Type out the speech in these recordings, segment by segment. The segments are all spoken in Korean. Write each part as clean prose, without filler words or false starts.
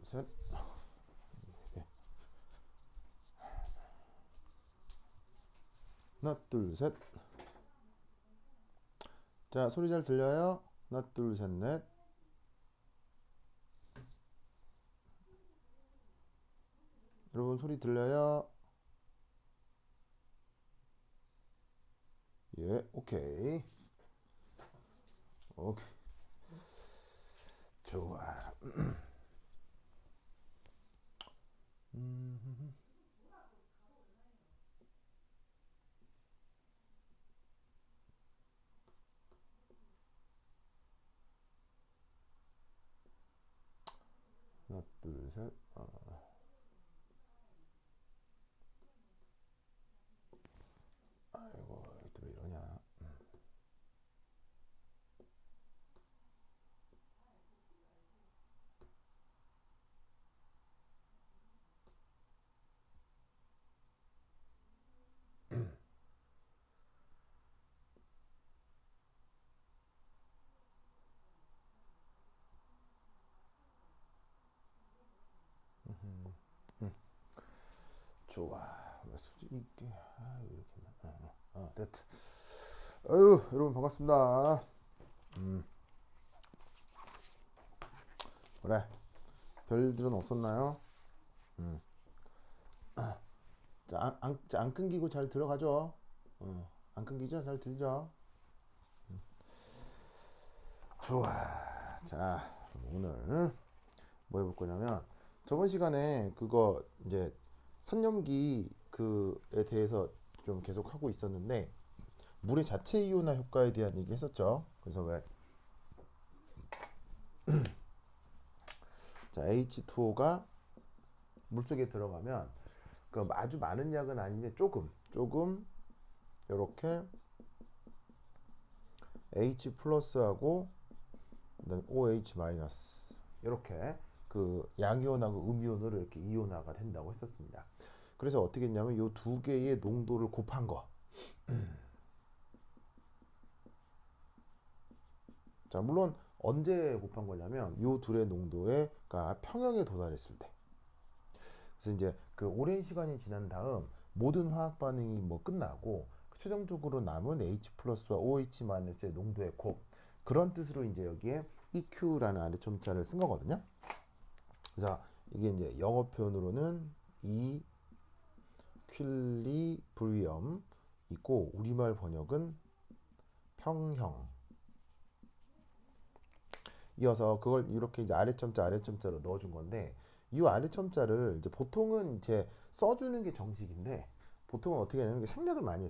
셋. 하나, 둘, 셋. 자, 소리 잘 들려요? 하나, 둘, 셋, 넷. 여러분 소리 들려요? 예, 오케이. 오케이. 좋아. 하나, 둘, 셋. 아이고, 또 왜 이러냐. 좋아. 이게 이게 왜 이렇게 됐다. 아유, 여러분 반갑습니다. 그래. 별일은 없었나요? 자, 안 끊기고 잘 들어가죠? 안 끊기죠? 잘 들죠? 좋아. 자, 오늘 뭐 해볼 거냐면 저번 시간에 그거 이제 산염기 그에 대해서 좀 계속 하고 있었는데 물의 자체 이온화 효과에 대한 얘기 했었죠. 그래서 왜 자, H2O가 물속에 들어가면 그 아주 많은 양은 아닌데 조금 이렇게 H 플러스하고 그다음에 OH 마이너스 이렇게 그 양이온하고 음이온으로 이렇게 이온화가 된다고 했었습니다. 그래서 어떻게 했냐면 이 두 개의 농도를 곱한 거. 자, 물론 언제 곱한 거냐면 이 둘의 농도가 평형에 도달했을 때. 그래서 이제 그 오랜 시간이 지난 다음 모든 화학 반응이 뭐 끝나고 최종적으로 남은 H 플러스와 OH 마이너스의 농도의 곱, 그런 뜻으로 이제 여기에 EQ라는 아래점자를 쓴 거거든요. 그래서 이게 이제 영어 표현으로는 이퀄리브리엄이고 우리말 번역은 평형. 이어서 그걸 이렇게 이제 아래점자로 넣어준 건데, 이 아래점자를 이제 보통은 이제 써주는 게 정식인데 보통은 어떻게 하냐면 생략을 많이 해.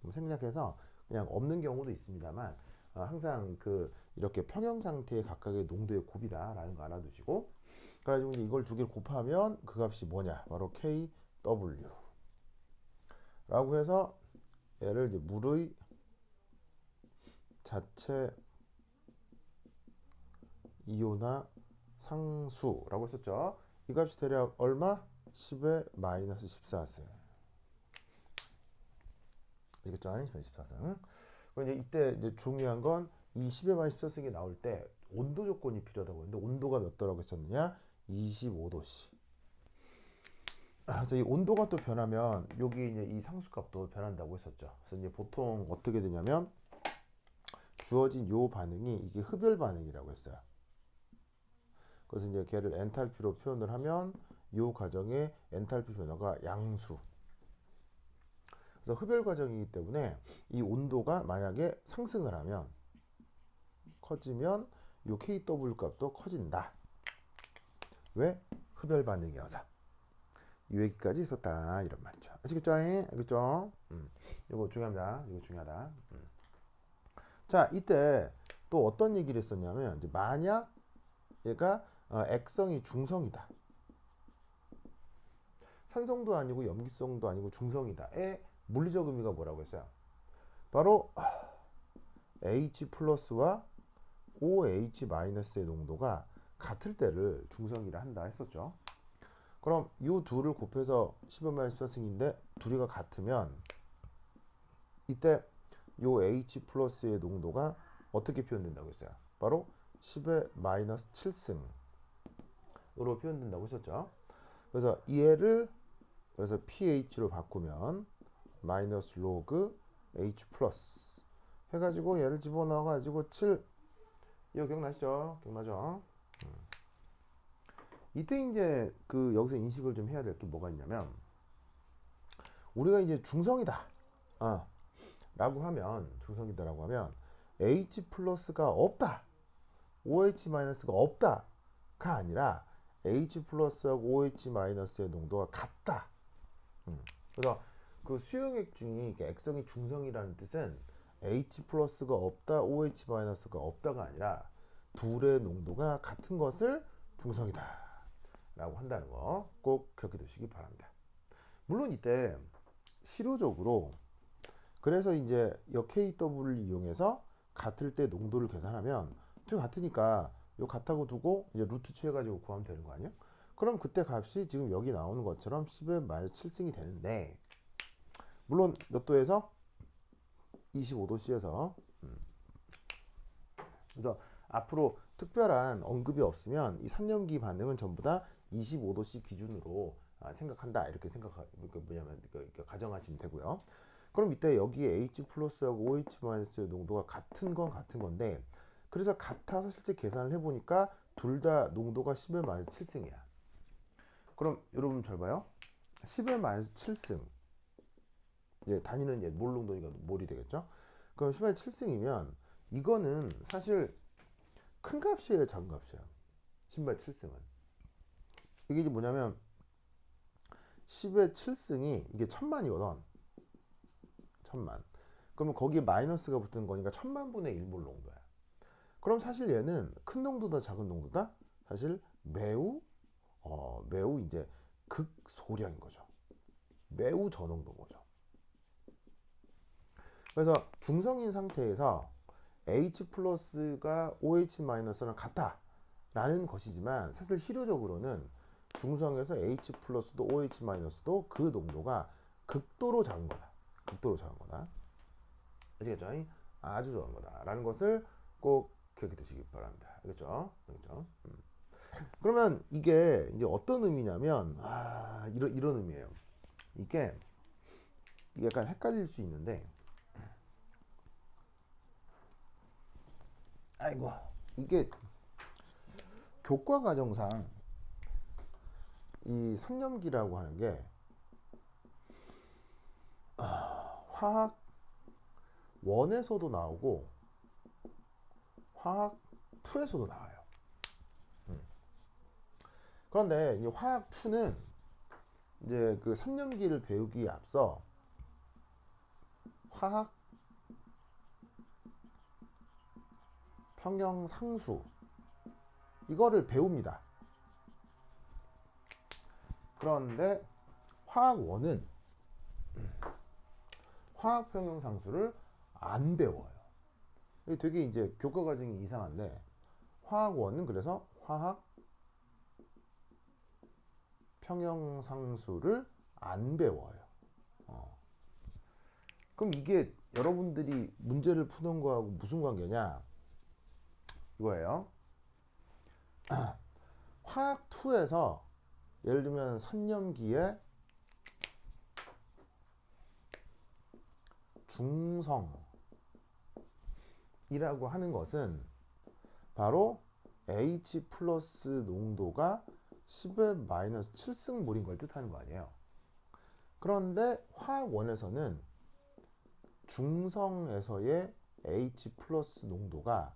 생략해서 그냥 없는 경우도 있습니다만 항상 그 이렇게 평형 상태의 각각의 농도의 곱이다라는 거 알아두시고, 그래가지고 이제 이걸 두 개를 곱하면 그 값이 뭐냐, 바로 KW 라고 해서 얘를 이제 물의 자체 이온화 상수라고 했었죠. 이 값이 대략 얼마? 10의 마이너스 14승. 이겠죠? 10의 14승. 그럼 이제 이때 이제 중요한 건 이 10의 마이너스 14승이 나올 때 온도 조건이 필요하다고 했는데 온도가 몇 도라고 했었느냐? 25도씨. 그래서 이 온도가 또 변하면 여기 이제 이 상수값도 변한다고 했었죠. 그래서 이제 보통 어떻게 되냐면 주어진 요 반응이 이게 흡열 반응이라고 했어요. 그래서 이제 걔를 엔탈피로 표현을 하면 이 과정의 엔탈피 변화가 양수. 그래서 흡열 과정이기 때문에 이 온도가 만약에 상승을 하면 커지면 이 KW 값도 커진다. 왜? 흡열 반응이어서. 이 얘기까지 있었다 이런 말이죠. 아시겠죠? 알겠죠? 이거 중요합니다. 이거 중요하다. 자, 이때 또 어떤 얘기를 했었냐면 이제 만약 얘가 액성이 중성이다. 산성도 아니고 염기성도 아니고 중성이다의 물리적 의미가 뭐라고 했어요? 바로 H 플러스와 OH 마이너스의 농도가 같을 때를 중성이라 한다 했었죠. 그럼 이 둘을 곱해서 10의 마이너스 14승인데 둘이가 같으면 이때 요 H 플러스의 농도가 어떻게 표현된다고 했어요? 바로 10의 마이너스 7승 표현된다고 했었죠. 그래서 얘를 그래서 pH로 바꾸면 마이너스 로그 H 플러스 해가지고 얘를 집어넣어가지고 7. 이거 기억나시죠? 기억나죠? 이때 이제 그 여기서 인식을 좀 해야 될 게 뭐가 있냐면 우리가 이제 중성이다 라고 하면 중성이다라고 하면 H 플러스가 없다, OH 마이너스가 없다가 아니라 H 플러스하고 OH 마이너스의 농도가 같다. 그래서 그 수용액 중이 액성이 중성이라는 뜻은 H 플러스가 없다, OH 마이너스가 없다가 아니라 둘의 농도가 같은 것을 중성이다 라고 한다는 거 꼭 기억해 두시기 바랍니다. 물론 이때 실효적으로 그래서 이제 역 KW를 이용해서 같을 때 농도를 계산하면 또 같으니까 요 같다고 두고 이제 루트 취해가지고 구하면 되는 거 아니에요? 그럼 그때 값이 지금 여기 나오는 것처럼 10의 마이너스 7승이 되는데 물론 몇 도에서 25도씨에서 그래서 앞으로 특별한 언급이 없으면 이 산염기 반응은 전부 다 25도씨 기준으로 생각한다 이렇게 뭐냐면 가정하시면 되고요. 그럼 이때 여기에 H 플러스하고 OH 마이너스의 농도가 같은 건 같은 건데 그래서 같아서 실제 계산을 해보니까 둘 다 농도가 10의 마이너스 7승이야. 그럼 여러분 잘 봐요. 10의 마이너스 7승 단위는 이제 몰 농도니까 몰이 되겠죠. 그럼 10의 7승이면 이거는 사실 큰 값이에요, 작은 값이에요. 10의 7승은 이게 이제 뭐냐면 10의 7승이 이게 1000만이거든. 1000만. 그러면 거기에 마이너스가 붙은 거니까 1000만분의 1몰 농도야. 그럼 사실 얘는 큰 농도다 작은 농도다? 사실 매우 이제 극소량인 거죠. 매우 저농도인 거죠. 그래서 중성인 상태에서 H 플러스가 OH 마이너스랑 같다 라는 것이지만 사실 실효적으로는 중성에서 H 플러스도 OH 마이너스도 그 농도가 극도로 작은 거다. 극도로 작은 거다. 아시겠죠? 아주 작은 거다 라는 것을 꼭 기억해 두시기 바랍니다. 알겠죠? 알겠죠? 그러면 이게 이제 어떤 의미냐면 이런 의미예요. 이게 약간 헷갈릴 수 있는데 아이고 이게 교과 과정상 이 상염기라고 하는 게 화학 1에서도 나오고 화학 2에서도 나와요. 그런데 이 화학 2는 이제 그 상염기를 배우기에 앞서 화학 평형상수 이거를 배웁니다. 그런데 화학 1은 화학 평형상수를 안 배워요. 이게 되게 이제 교과 과정이 이상한데 화학 1은 그래서 화학 평형상수를 안 배워요. 그럼 이게 여러분들이 문제를 푸는 거하고 무슨 관계냐? 이거예요. 화학 2에서 예를 들면 산염기의 중성이라고 하는 것은 바로 H 플러스 농도가 10의 마이너스 7승몰인 걸 뜻하는 거 아니에요. 그런데 화학 1에서는 중성에서의 H 플러스 농도가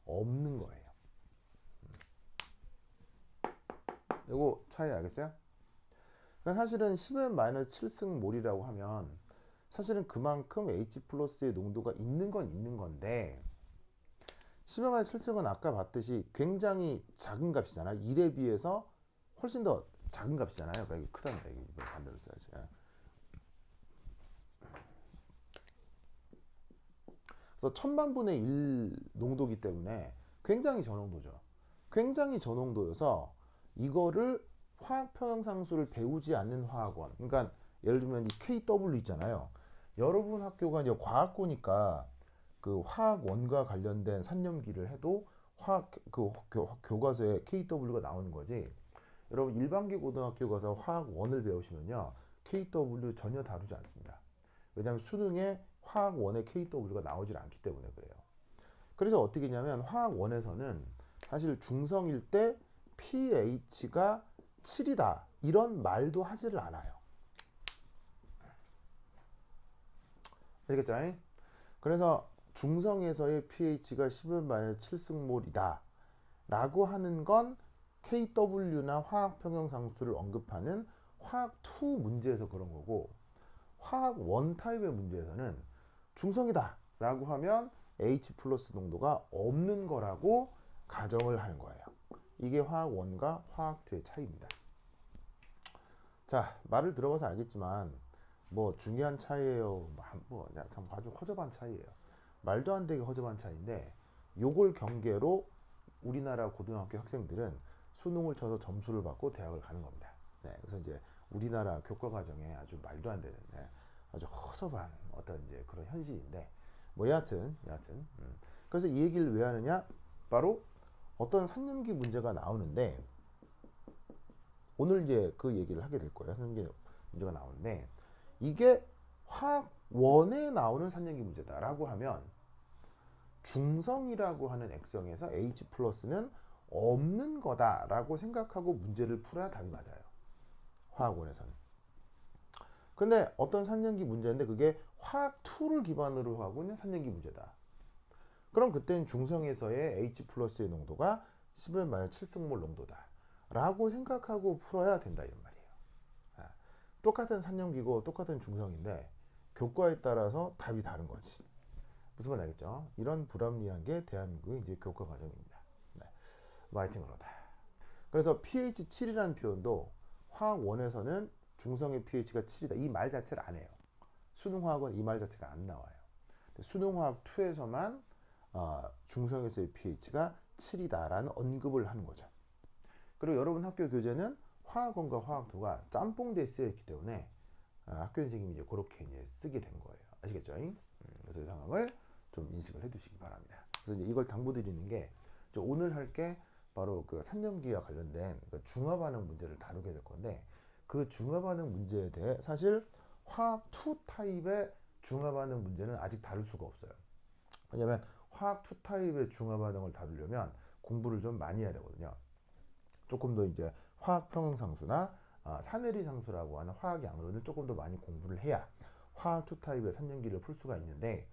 없는 거예요. 이거 차이 알겠어요? 그러니까 사실은 10의 마이너스 7승몰이라고 하면 사실은 그만큼 H 플러스의 농도가 있는 건 있는 건데 10의 마이너스 7승은 아까 봤듯이 굉장히 작은 값이잖아. 1에 비해서 훨씬 더 작은 값이잖아요. 그러니까 이게 크답니다. 이게 반대로 써야지. 그래서 1000만분의 1 농도기 때문에 굉장히 저농도죠. 굉장히 저농도여서 이거를 화학 평형상수를 배우지 않는 화학원, 그러니까 예를 들면 이 KW 있잖아요. 여러분 학교가 이제 과학고니까 그 화학원과 관련된 산염기를 해도 화학 그 교과서에 KW가 나오는 거지. 여러분 일반계 고등학교 가서 화학 1을 배우시면요. KW 전혀 다루지 않습니다. 왜냐하면 수능에 화학 1의 KW가 나오질 않기 때문에 그래요. 그래서 어떻게 했냐면 화학 1에서는 사실 중성일 때 pH가 7이다 이런 말도 하지를 않아요. 알겠죠? 그래서 중성에서의 pH가 10-7승몰이다 라고 하는 건 KW나 화학 평형상수를 언급하는 화학 2 문제에서 그런 거고, 화학 1 타입의 문제에서는 중성이다 라고 하면 H 플러스 농도가 없는 거라고 가정을 하는 거예요. 이게 화학 1과 화학 2의 차이입니다. 자, 말을 들어봐서 알겠지만 뭐 중요한 차이예요. 참 아주 허접한 차이예요. 말도 안 되게 허접한 차이인데, 요걸 경계로 우리나라 고등학교 학생들은 수능을 쳐서 점수를 받고 대학을 가는 겁니다. 네, 그래서 이제 우리나라 교과 과정에 아주 말도 안 되는, 아주 허접한 어떤 이제 그런 현실인데, 뭐 여하튼. 그래서 이 얘기를 왜 하느냐? 바로 어떤 산염기 문제가 나오는데, 오늘 이제 그 얘기를 하게 될 거예요. 산염기 문제가 나오는데, 이게 화학 1에 나오는 산염기 문제다라고 하면 중성이라고 하는 액성에서 H 플러스는 없는 거다라고 생각하고 문제를 풀어야 답이 맞아요. 화학 1에서는. 근데 어떤 산염기 문제인데 그게 화학 2를 기반으로 하고 있는 산염기 문제다. 그럼 그때는 중성에서의 H 플러스의 농도가 10-7승몰 농도다 라고 생각하고 풀어야 된다 이런 말이에요. 똑같은 산염기고 똑같은 중성인데 교과에 따라서 답이 다른 거지. 무슨 말 알겠죠? 이런 불합리한 게 대한민국의 이제 교과 과정입니다. 네. 하여튼 그러다. 그래서 pH 7이라는 표현도 화학 1에서는 중성의 pH가 7이다. 이 말 자체를 안 해요. 수능화학은 이 말 자체가 안 나와요. 수능화학 2에서만 중성에서의 pH가 7이다라는 언급을 하는 거죠. 그리고 여러분 학교 교재는 화학 1과 화학 2가 짬뽕돼 쓰여있기 때문에 학교 선생님이 이제 그렇게 이제 쓰게 된 거예요. 아시겠죠? 그래서 이 상황을 좀 인식을 해두시기 바랍니다. 그래서 이제 이걸 당부드리는 게 오늘 할 게 바로 그 산염기와 관련된 그 중화 반응 문제를 다루게 될 건데, 그 중화 반응 문제에 대해 사실 화학 2 타입의 중화 반응 문제는 아직 다룰 수가 없어요. 왜냐면 화학 2 타입의 중화 반응을 다루려면 공부를 좀 많이 해야 되거든요. 조금 더 이제 화학 평형상수나 사내리 상수라고 하는 화학 양론을 조금 더 많이 공부를 해야 화학 2 타입의 산염기를 풀 수가 있는데,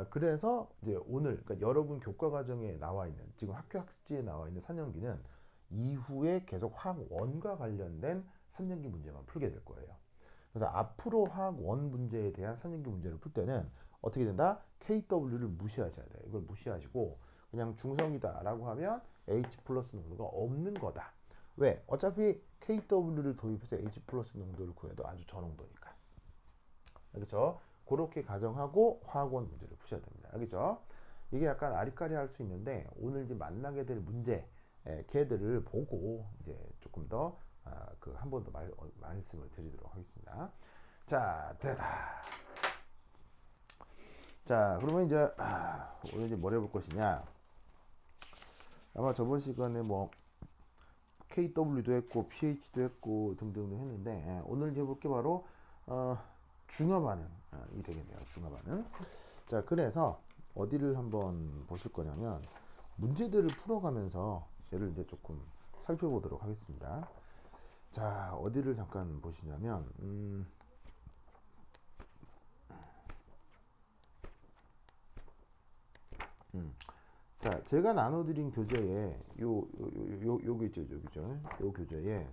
그래서 이제 오늘 그러니까 여러분 교과 과정에 나와 있는, 지금 학교 학습지에 나와 있는 산염기는 이후에 계속 화학 1과 관련된 산염기 문제만 풀게 될 거예요. 그래서 앞으로 화학 1 문제에 대한 산염기 문제를 풀 때는 어떻게 된다? KW를 무시하셔야 돼요. 이걸 무시하시고 그냥 중성이다라고 하면 H 플러스 농도가 없는 거다. 왜? 어차피 KW를 도입해서 H 플러스 농도를 구해도 아주 저농도니까. 알겠죠? 그렇게 가정하고 화학 1 문제를 푸셔야 됩니다. 알겠죠? 이게 약간 아리까리 할 수 있는데 오늘 이제 만나게 될 문제 걔들을 보고 이제 조금 더 그 한 번 더 말씀을 드리도록 하겠습니다. 자, 됐다. 자, 그러면 이제 오늘 이제 뭘 해볼 것이냐? 아마 저번 시간에 뭐 KW도 했고 pH도 했고 등등 했는데, 오늘 이제 해볼 게 바로 중화 반응이 되겠네요. 중화 반응. 자, 그래서 어디를 한번 보실 거냐면 문제들을 풀어가면서 얘를 이제 조금 살펴보도록 하겠습니다. 자, 어디를 잠깐 보시냐면 자, 제가 나눠드린 교재에 요 교재에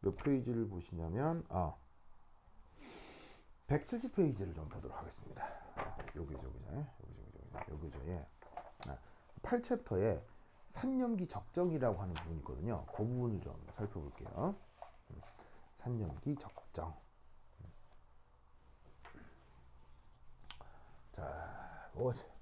몇 페이지를 보시냐면 170페이지를 좀 보도록 하겠습니다. 요 교재에 8챕터에 산염기 적정이라고 하는 부분이 있거든요. 그 부분을 좀 살펴볼게요. 산염기 적정. 자, 보세요.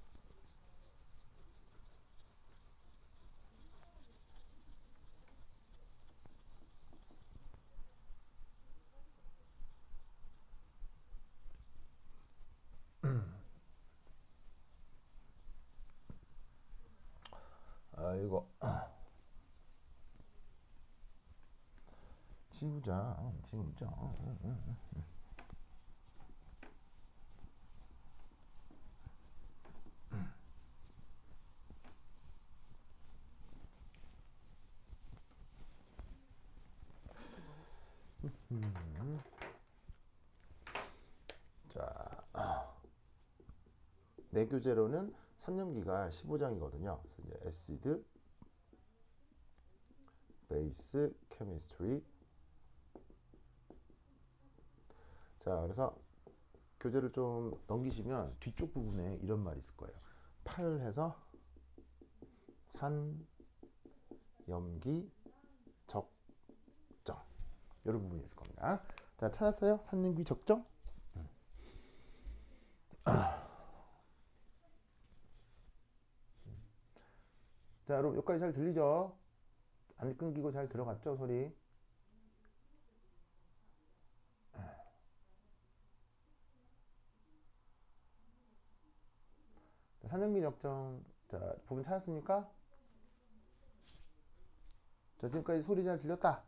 이거 지우자. 지우자. 자, 내 교재로는 3년기가 15장이거든요. 그래서 이제 애시드, 베이스, 케미스트리. 자, 그래서 교재를 좀 넘기시면 뒤쪽 부분에 이런 말이 있을 거예요. 8 해서 산, 염기, 적정. 이런 부분이 있을 겁니다. 자, 찾았어요? 산염기, 적정? 자, 여러분 여기까지 잘 들리죠? 안 끊기고 잘 들어갔죠, 소리? 산염기 적정, 자, 부분 찾았습니까? 자, 지금까지 소리 잘 들렸다.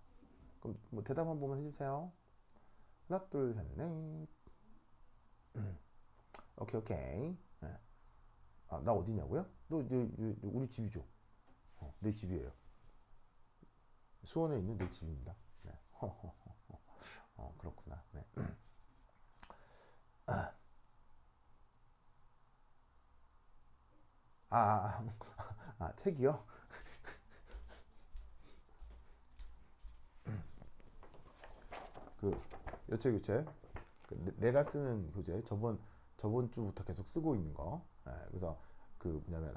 그럼 뭐 대답 한 번만 해주세요. 하나, 둘, 셋, 넷. 오케이, 오케이. 네. 아, 나 어디냐고요? 너, 우리 집이죠. 내 집이에요. 수원에 있는 내 집입니다. 네. 그렇구나. 네. 책이요? 그 여체 교체. 내가 쓰는 교재 저번 주부터 계속 쓰고 있는 거. 네, 그래서 그 뭐냐면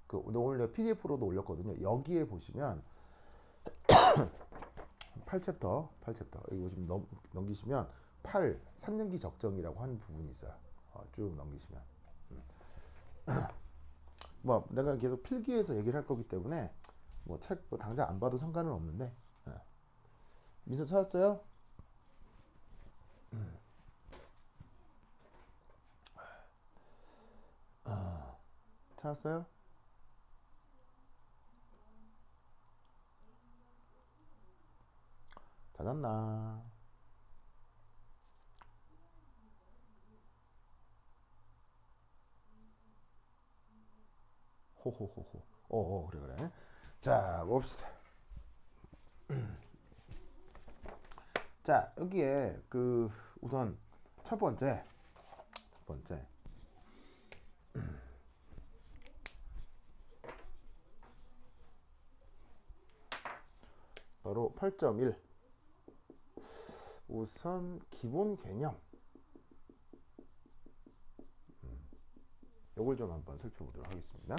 오늘 PDF로도 올렸거든요. 여기에 보시면 8챕터 여기 보시면 넘기시면 8 3년기 적정이라고 하는 부분이 있어요. 쭉 넘기시면 뭐 내가 계속 필기해서 얘기를 할 거기 때문에 뭐 책 당장 안 봐도 상관은 없는데. 민서 찾았어요? 찾았어요? 찾았나? 호호호호. 그래. 자, 봅시다. 자, 여기에 우선 첫 번째 바로 8.1 우선 기본 개념 요걸 좀 한번 살펴보도록 하겠습니다.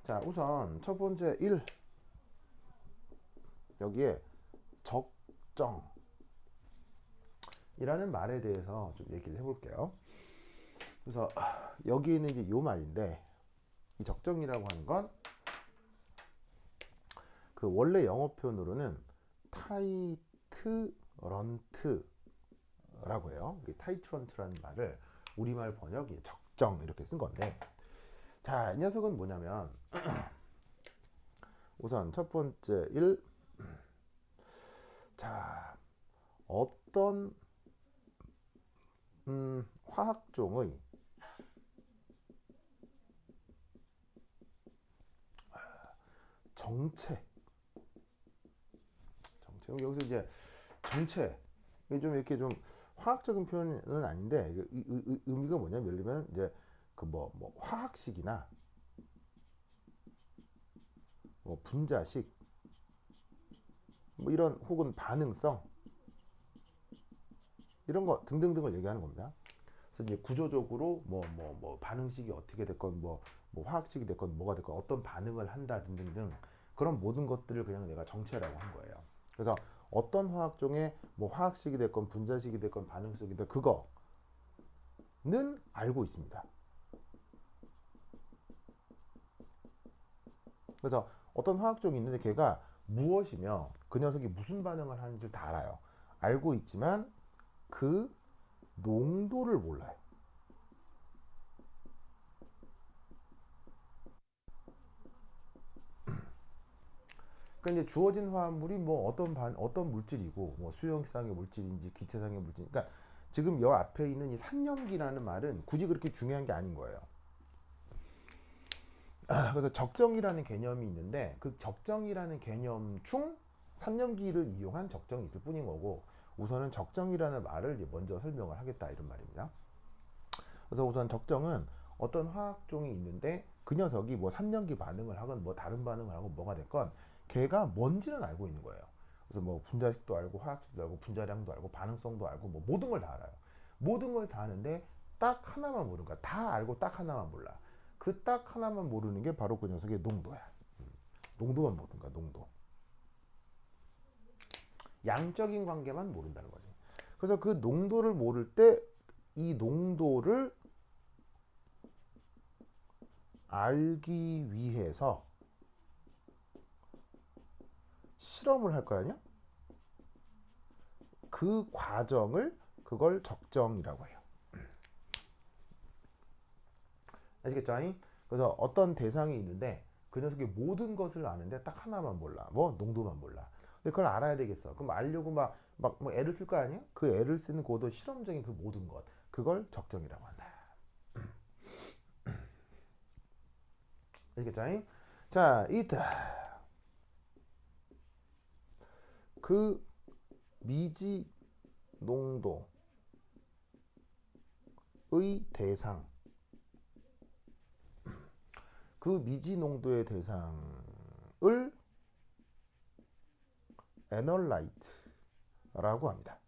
자, 우선 첫 번째 1 여기에 적정 이라는 말에 대해서 좀 얘기를 해볼게요. 그래서 여기 있는 이제 요 말인데 이 적정이라고 하는 건 그 원래 영어 표현으로는 타이트런트라고 해요. 타이트런트라는 말을 우리말 번역이 적정 이렇게 쓴 건데, 자, 이 녀석은 뭐냐면 우선 첫 번째 1 자, 어떤 화학종의 정체 여기서 이제 정체 좀 이렇게 좀 화학적인 표현은 아닌데 의미가 뭐냐면 예를 들면 이제 뭐 화학식이나 뭐 분자식 뭐 이런 혹은 반응성 이런 거 등등등을 얘기하는 겁니다. 그래서 이제 구조적으로 뭐 반응식이 어떻게 됐건 뭐 화학식이 됐건 뭐가 됐건 어떤 반응을 한다 등등등 그런 모든 것들을 그냥 내가 정체라고 한 거예요. 그래서 어떤 화학종의 뭐 화학식이 됐건 분자식이 됐건 반응식이 됐건 그거는 알고 있습니다. 그래서 어떤 화학종이 있는데 걔가 무엇이며 그 녀석이 무슨 반응을 하는지 다 알아요. 알고 있지만 그 농도를 몰라요. 그러니까 이제 주어진 화합물이 뭐 어떤 물질이고 뭐 수용성의 물질인지 기체성의 물질. 그러니까 지금 여 앞에 있는 이 산염기라는 말은 굳이 그렇게 중요한 게 아닌 거예요. 그래서 적정이라는 개념이 있는데 그 적정이라는 개념 중 산염기를 이용한 적정이 있을 뿐인 거고 우선은 적정이라는 말을 이제 먼저 설명을 하겠다 이런 말입니다. 그래서 우선 적정은 어떤 화학종이 있는데 그 녀석이 뭐 산염기 반응을 하건 뭐 다른 반응을 하고 뭐가 됐건 걔가 뭔지는 알고 있는 거예요. 그래서 뭐 분자식도 알고 화학식도 알고 분자량도 알고 반응성도 알고 뭐 모든 걸 다 알아요. 모든 걸 다 아는데 딱 하나만 모르는 거야. 다 알고 딱 하나만 몰라. 그 딱 하나만 모르는 게 바로 그 녀석의 농도야. 농도만 모르는 거야. 농도. 양적인 관계만 모른다는 거지. 그래서 그 농도를 모를 때 이 농도를 알기 위해서 실험을 할 거 아니야? 그 과정을 그걸 적정이라고 해요. 아시겠죠? 그래서 어떤 대상이 있는데 그 녀석이 모든 것을 아는데 딱 하나만 몰라. 뭐 농도만 몰라. 근데 그걸 알아야 되겠어. 그럼 알려고 뭐 애를 쓸 거 아니야? 그 애를 쓰는 고도 실험적인 그 모든 것. 그걸 적정이라고 한다. 아시겠죠? 자, 그 미지 농도의 대상, 그 미지 농도의 대상을 애널라이트라고 합니다.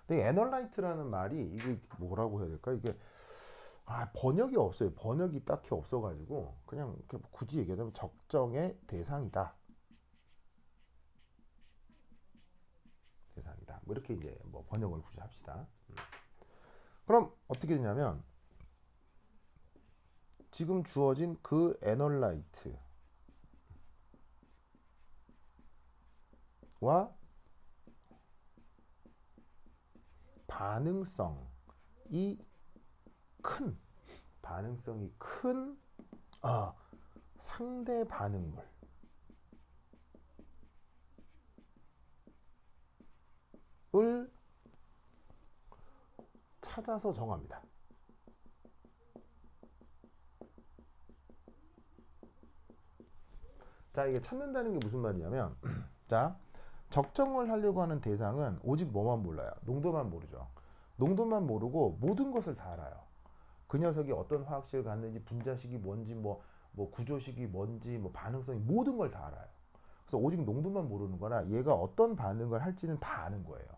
근데 애널라이트라는 말이 이게 뭐라고 해야 될까? 이게 번역이 없어요. 번역이 딱히 없어가지고 그냥 굳이 얘기하자면 적정의 대상이다. 대상이다. 뭐 이렇게 이제 뭐 번역을 굳이 합시다. 그럼 어떻게 되냐면 지금 주어진 그 애널라이트와 반응성이 큰 상대 반응물을 찾아서 정합니다. 자, 이게 찾는다는 게 무슨 말이냐면 자, 적정을 하려고 하는 대상은 오직 뭐만 몰라요? 농도만 모르죠. 농도만 모르고 모든 것을 다 알아요. 그 녀석이 어떤 화학식을 갖는지, 분자식이 뭔지, 뭐 구조식이 뭔지, 뭐 반응성이 모든 걸 다 알아요. 그래서 오직 농도만 모르는 거라 얘가 어떤 반응을 할지는 다 아는 거예요.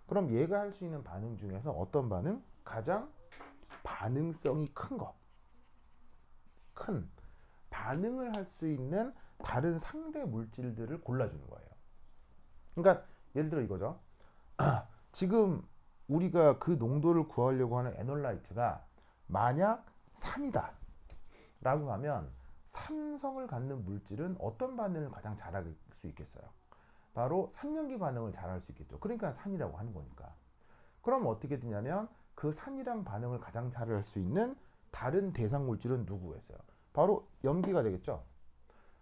그럼 얘가 할 수 있는 반응 중에서 어떤 반응? 가장 반응성이 큰 거. 큰 반응을 할 수 있는 다른 상대 물질들을 골라주는 거예요. 그러니까 예를 들어 이거죠. 지금 우리가 그 농도를 구하려고 하는 애널라이트가 만약 산이다 라고 하면 산성을 갖는 물질은 어떤 반응을 가장 잘할 수 있겠어요? 바로 산염기 반응을 잘할 수 있겠죠. 그러니까 산이라고 하는 거니까. 그럼 어떻게 되냐면 그 산이랑 반응을 가장 잘할 수 있는 다른 대상 물질은 누구겠어요? 바로 염기가 되겠죠.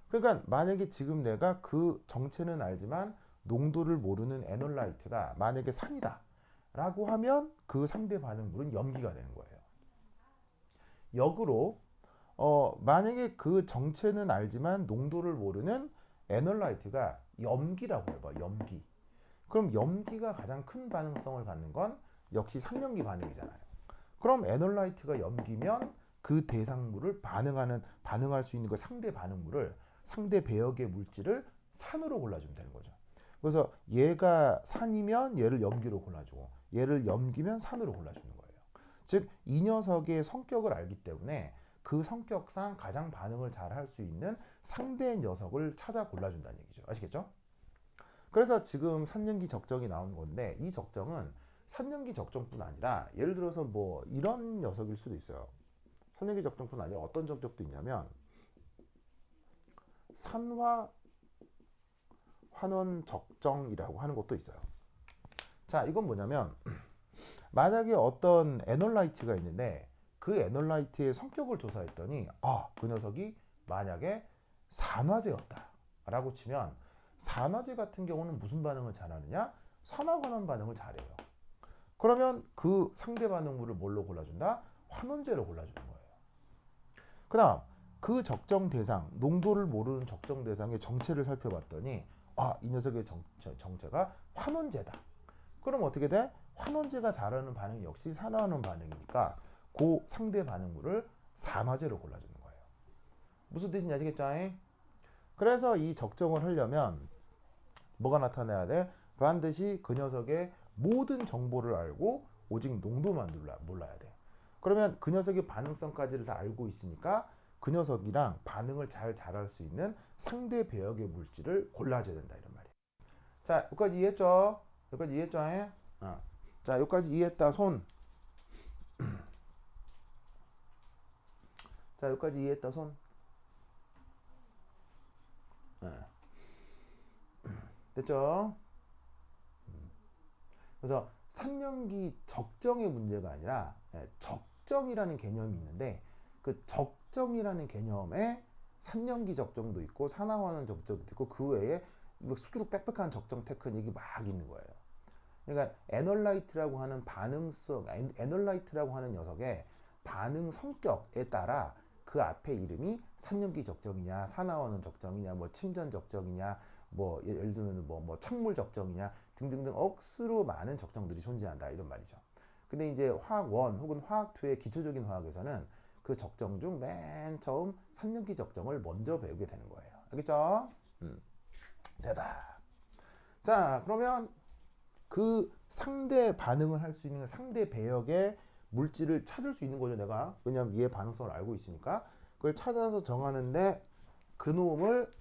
그러니까 만약에 지금 내가 그 정체는 알지만 농도를 모르는 애널라이트가 만약에 산이다 라고 하면 그 상대 반응물은 염기가 되는 거예요. 역으로 만약에 그 정체는 알지만 농도를 모르는 애널라이트가 염기라고 해봐. 염기. 그럼 염기가 가장 큰 반응성을 갖는 건 역시 산염기 반응이잖아요. 그럼 애널라이트가 염기면 그 대상물을 반응할 수 있는 그 상대 반응물을 상대 배역의 물질을 산으로 골라주면 되는 거죠. 그래서 얘가 산이면 얘를 염기로 골라주고 얘를 염기면 산으로 골라주는 거예요. 즉 이 녀석의 성격을 알기 때문에 그 성격상 가장 반응을 잘 할 수 있는 상대 녀석을 찾아 골라준다는 얘기죠. 아시겠죠? 그래서 지금 산염기 적정이 나온 건데 이 적정은 산염기 적정뿐 아니라 예를 들어서 뭐 이런 녀석일 수도 있어요. 산염기 적정뿐 아니라 어떤 적정도 있냐면 산화 환원 적정이라고 하는 것도 있어요. 자, 이건 뭐냐면 만약에 어떤 애널라이트가 있는데 그 애널라이트의 성격을 조사했더니 그 녀석이 만약에 산화제였다라고 치면 산화제 같은 경우는 무슨 반응을 잘하느냐? 산화환원 반응을 잘해요. 그러면 그 상대 반응물을 뭘로 골라준다? 환원제로 골라주는 거예요. 그 다음 그 적정 대상, 농도를 모르는 적정 대상의 정체를 살펴봤더니 이 녀석의 정체가 환원제다. 그럼 어떻게 돼? 환원제가 잘하는 반응이 역시 산화하는 반응이니까 그 상대 반응물을 산화제로 골라주는 거예요. 무슨 뜻인지 아시겠죠? 그래서 이 적정을 하려면 뭐가 나타나야 돼? 반드시 그 녀석의 모든 정보를 알고 오직 농도만 몰라야 돼. 그러면 그 녀석의 반응성까지를 다 알고 있으니까 그 녀석이랑 반응을 잘할 수 있는 상대 배역의 물질을 골라줘야 된다 이런 말이에요. 자, 여기까지 이해했죠? 여기까지 이해했죠? 자, 여기까지 이해했다 손. 자, 여기까지 이해했다 손. 됐죠? 그래서 3년기 적정의 문제가 아니라 적정이라는 개념이 있는데 그 적정이라는 개념에 3년기 적정도 있고 산화환원 적정도 있고 그 외에 수두룩 빽빽한 적정 테크닉이 막 있는 거예요. 그러니까 애널라이트라고 하는 반응성, 애널라이트라고 하는 녀석의 반응 성격에 따라 그 앞에 이름이 3년기 적정이냐, 산화환원 적정이냐, 뭐 침전 적정이냐, 뭐 예를 들면 뭐 착물 적정이냐 등등등 억수로 많은 적정들이 존재한다 이런 말이죠. 근데 이제 화학 1 혹은 화학 2의 기초적인 화학에서는 그 적정 중 맨 처음 3년기 적정을 먼저 배우게 되는 거예요. 알겠죠? 되다. 자, 그러면 그 상대 반응을 할 수 있는 상대 배역의 물질을 찾을 수 있는 거죠, 내가. 왜냐하면 얘의 반응성을 알고 있으니까. 그걸 찾아서 정하는데 그 놈을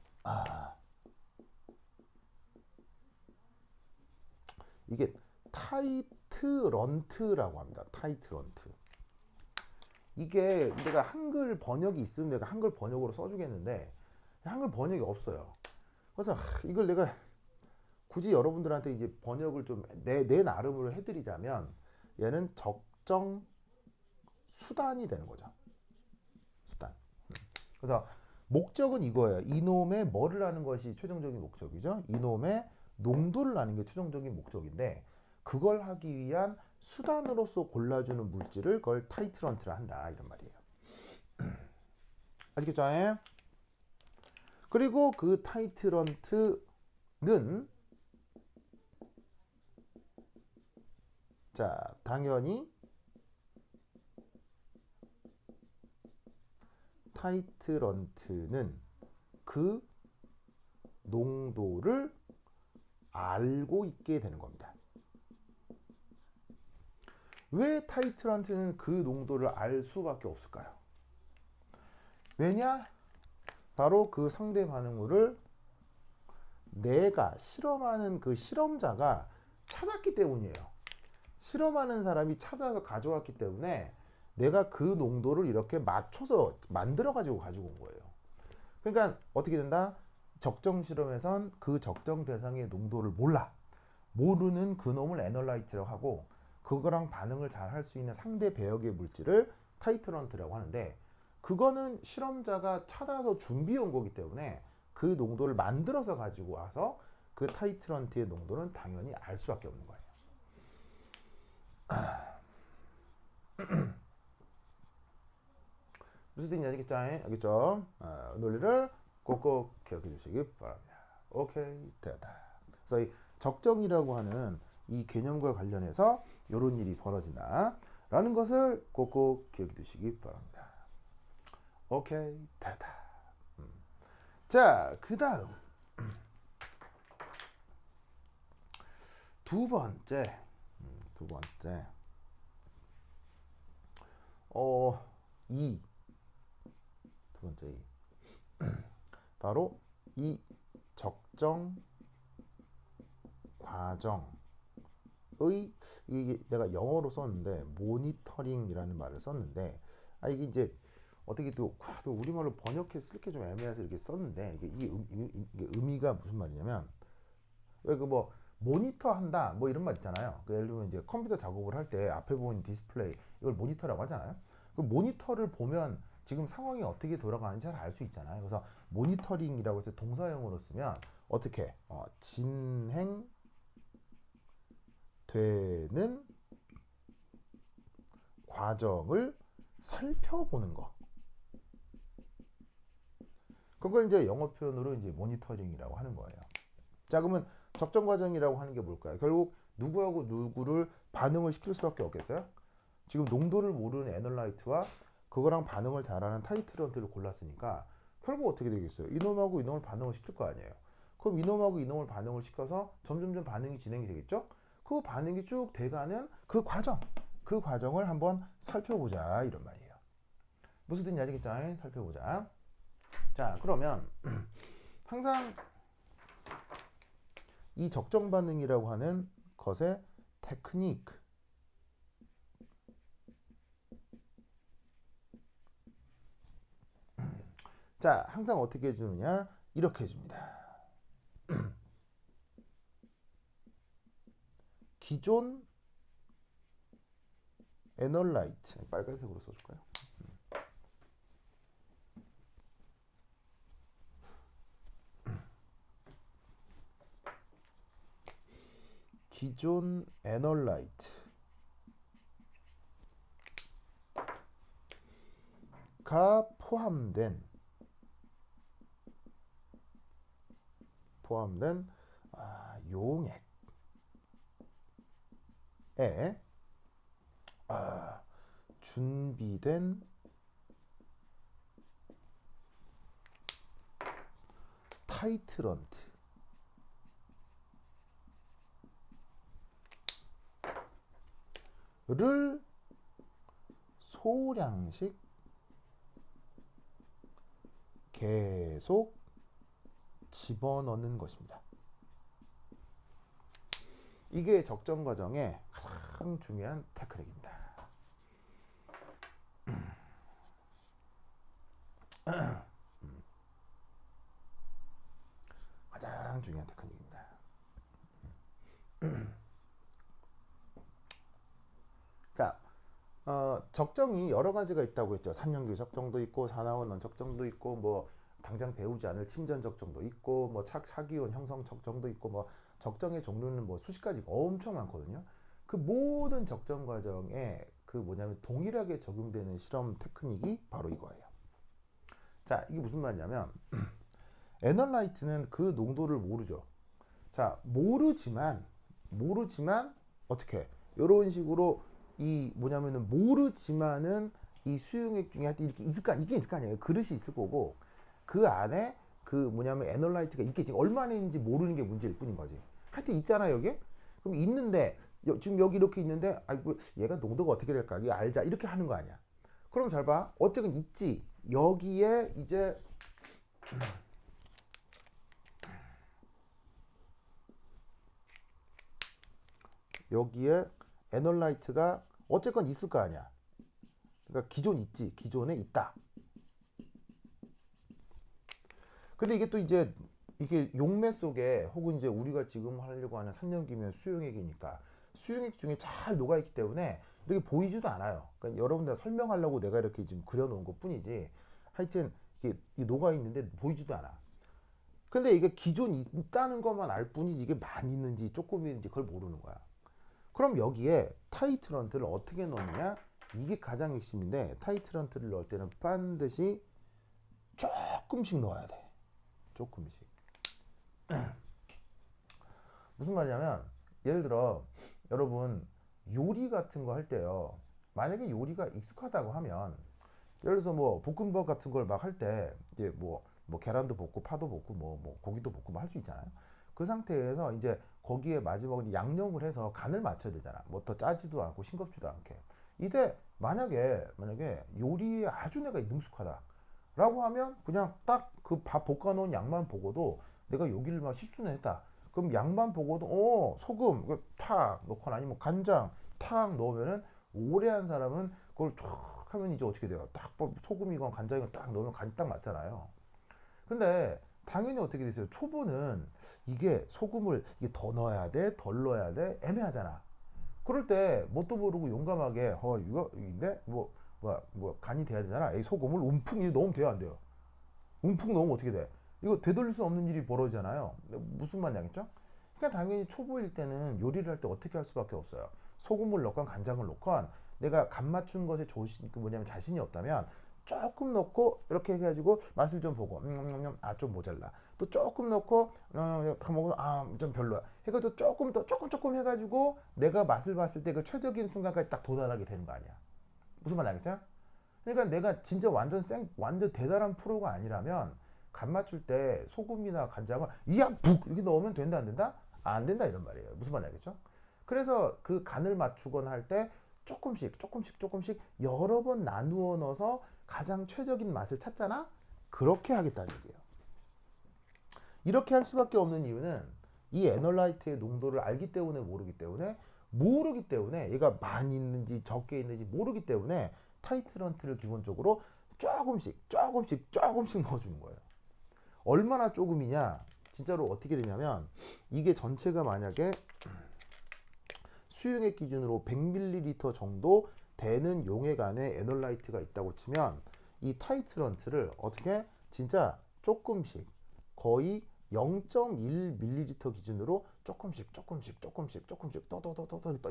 이게 타이트런트라고 합니다. 타이트런트. 이게 내가 한글 번역이 있으면 내가 한글 번역으로 써주겠는데 한글 번역이 없어요. 그래서 이걸 내가 굳이 여러분들한테 이제 번역을 좀 내 나름으로 해드리자면 얘는 적정 수단이 되는 거죠. 수단. 그래서 목적은 이거예요. 이놈의 뭐를 하는 것이 최종적인 목적이죠. 이놈의 농도를 아는 게 최종적인 목적인데 그걸 하기 위한 수단으로서 골라주는 물질을 그걸 타이트런트라 한다 이런 말이에요. 아시겠죠? 그리고 그 타이트런트는 자, 당연히 타이트런트는 그 농도를 알고 있게 되는 겁니다. 왜 타이트런트는 그 농도를 알 수밖에 없을까요? 왜냐? 바로 그 상대 반응물을 내가 실험하는 그 실험자가 찾았기 때문이에요. 실험하는 사람이 찾아서 가져왔기 때문에 내가 그 농도를 이렇게 맞춰서 만들어 가지고 온 거예요. 그러니까 어떻게 된다? 적정 실험에선 그 적정 대상의 농도를 모르는 그놈을 애널라이트라고 하고 그거랑 반응을 잘 할 수 있는 상대 배역의 물질을 타이트런트라고 하는데 그거는 실험자가 찾아서 준비해 온 거기 때문에 그 농도를 만들어서 가지고 와서 그 타이트런트의 농도는 당연히 알 수밖에 없는 거예요. 무슨 뜻인지 알겠죠? 알겠죠? 논리를 꼭꼭 기억해 주시기 바랍니다. 오케이, 됐다. 그래서 이 적정이라고 하는 이 개념과 관련해서 이런 일이 벌어진다 라는 것을 꼭꼭 기억해 두시기 바랍니다. 오케이, 됐다. 자, 그 다음 두 번째 두 번째 바로 이 적정 과정의 이게 내가 영어로 썼는데 모니터링이라는 말을 썼는데 이게 이제 어떻게 또 우리말로 번역해 쓸 게 좀 애매해서 이렇게 썼는데 이게 의미가 무슨 말이냐면 왜 그 뭐 모니터 한다 뭐 이런 말 있잖아요. 예를 들면 이제 컴퓨터 작업을 할 때 앞에 보이는 디스플레이 이걸 모니터라고 하잖아요. 그 모니터를 보면 지금 상황이 어떻게 돌아가는지 잘 알 수 있잖아요. 그래서 모니터링이라고 해서 동사형으로 쓰면 어떻게 진행되는 과정을 살펴보는 거. 그걸 이제 영어 표현으로 이제 모니터링이라고 하는 거예요. 자, 그러면 적정 과정이라고 하는 게 뭘까요? 결국 누구하고 누구를 반응을 시킬 수밖에 없겠어요? 지금 농도를 모르는 애널라이트와 그거랑 반응을 잘하는 타이트런트를 골랐으니까 결국 어떻게 되겠어요? 이놈하고 이놈을 반응을 시킬 거 아니에요. 그럼 이놈하고 이놈을 반응을 시켜서 점점점 반응이 진행이 되겠죠? 그 반응이 쭉 돼가는 그 과정을 한번 살펴보자 이런 말이에요. 무슨 뜻인지 아시겠죠? 살펴보자. 자, 그러면 항상 이 적정 반응이라고 하는 것의 테크닉, 자, 항상 어떻게 해주느냐? 이렇게 해줍니다. 기존 애널라이트, 빨간색으로 써줄까요? 기존 애널라이트가 포함된 용액에 준비된 타이트런트를 소량씩 계속 집어넣는 것입니다. 이게 적정 과정의 가장 중요한 테크닉입니다. 가장 중요한 테크닉입니다. 자, 적정이 여러 가지가 있다고 했죠. 산연기 적정도 있고 산화원 적정도 있고 뭐 당장 배우지 않을 침전 적정도 있고 뭐 차기온 형성 적정도 있고 뭐 적정의 종류는 뭐 수십 가지가 엄청 많거든요. 그 모든 적정 과정에 그 뭐냐면 동일하게 적용되는 실험 테크닉이 바로 이거예요. 자, 이게 무슨 말이냐면 애널라이트는 그 농도를 모르죠. 자, 모르지만 어떻게 이런 식으로 이 뭐냐면은 모르지만은 이 수용액 중에 하여튼 이렇게 있을 거 아니에요. 그릇이 있을 거고 그 안에 그 뭐냐면 애널라이트가 있겠지. 얼마나 있는지 모르는 게 문제일 뿐인 거지. 하여튼 있잖아 여기. 그럼 있는데 지금 여기 이렇게 있는데 아이고 얘가 농도가 어떻게 될까? 이거 알자 이렇게 하는 거 아니야. 그럼 잘 봐. 어쨌든 있지. 여기에 이제 여기에 애널라이트가 어쨌건 있을 거 아니야. 그러니까 기존 있지. 기존에 있다. 근데 이게 또 이제 이게 용매 속에 혹은 이제 우리가 지금 하려고 하는 산염기면 수용액이니까 수용액 중에 잘 녹아있기 때문에 이렇게 보이지도 않아요. 그러니까 여러분들 설명하려고 내가 이렇게 지금 그려놓은 것 뿐이지 하여튼 이게 녹아있는데 보이지도 않아. 근데 이게 기존 있다는 것만 알 뿐이지 이게 많이 있는지 조금 있는지 그걸 모르는 거야. 그럼 여기에 타이트런트를 어떻게 넣느냐? 이게 가장 핵심인데 타이트런트를 넣을 때는 반드시 조금씩 넣어야 돼. 조금씩. 무슨 말이냐면 예를 들어 여러분 요리 같은 거 할 때요. 만약에 요리가 익숙하다고 하면 예를 들어서 뭐 볶음밥 같은 걸 막 할 때 이제 뭐 계란도 볶고 파도 볶고 뭐 고기도 볶고 뭐 할 수 있잖아요. 그 상태에서 이제 거기에 마지막에 양념을 해서 간을 맞춰야 되잖아. 뭐 더 짜지도 않고 싱겁지도 않게. 이때 만약에 요리에 아주 내가 능숙하다. 라고 하면 그냥 딱 그 밥 볶아놓은 양만 보고도 내가 여기를 막 십수는 했다. 그럼 양만 보고도 소금 탁 넣거나 아니면 간장 탁 넣으면은 오래 한 사람은 그걸 탁 하면 이제 어떻게 돼요? 딱 소금이건 간장이건 딱 넣으면 간이 딱 맞잖아요. 근데 당연히 어떻게 되세요? 초보는 이게 소금을 이게 더 넣어야 돼, 덜 넣어야 돼 애매하잖아. 그럴 때 뭣도 모르고 용감하게 이거 인데 뭐 간이 돼야 되잖아. 이 소금을 움푹 넣으면 돼요, 안 돼요? 움푹 넣으면 어떻게 돼? 이거 되돌릴 수 없는 일이 벌어지잖아요. 무슨 말이냐겠죠? 그러니까 당연히 초보일 때는 요리를 할 때 어떻게 할 수밖에 없어요. 소금을 넣건 간장을 넣건 내가 간 맞춘 것에 자신이 없다면 조금 넣고 이렇게 해가지고 맛을 좀 보고 좀 모자라. 또 조금 넣고 다 먹어서 좀 별로야. 해가지고 조금 더 조금 해가지고 내가 맛을 봤을 때 그 최적인 순간까지 딱 도달하게 되는 거 아니야. 무슨 말 알겠어요? 그러니까 내가 진짜 완전 대단한 프로가 아니라면 간 맞출 때 소금이나 간장을 북 이렇게 넣으면 된다 안 된다? 안 된다 이런 말이에요. 무슨 말인지 알겠죠? 그래서 그 간을 맞추거나 할 때 조금씩 여러 번 나누어 넣어서 가장 최적인 맛을 찾잖아? 그렇게 하겠다는 얘기예요. 이렇게 할 수밖에 없는 이유는 이 에널라이트의 농도를 알기 때문에 모르기 때문에 얘가 많이 있는지 적게 있는지 모르기 때문에 타이트런트를 기본적으로 조금씩 넣어주는 거예요. 얼마나 조금이냐? 진짜로 어떻게 되냐면 이게 전체가 만약에 수용액 기준으로 100ml 정도 되는 용액 안에 에널라이트가 있다고 치면 이 타이트런트를 어떻게 진짜 조금씩 거의 0.1ml 기준으로 조금씩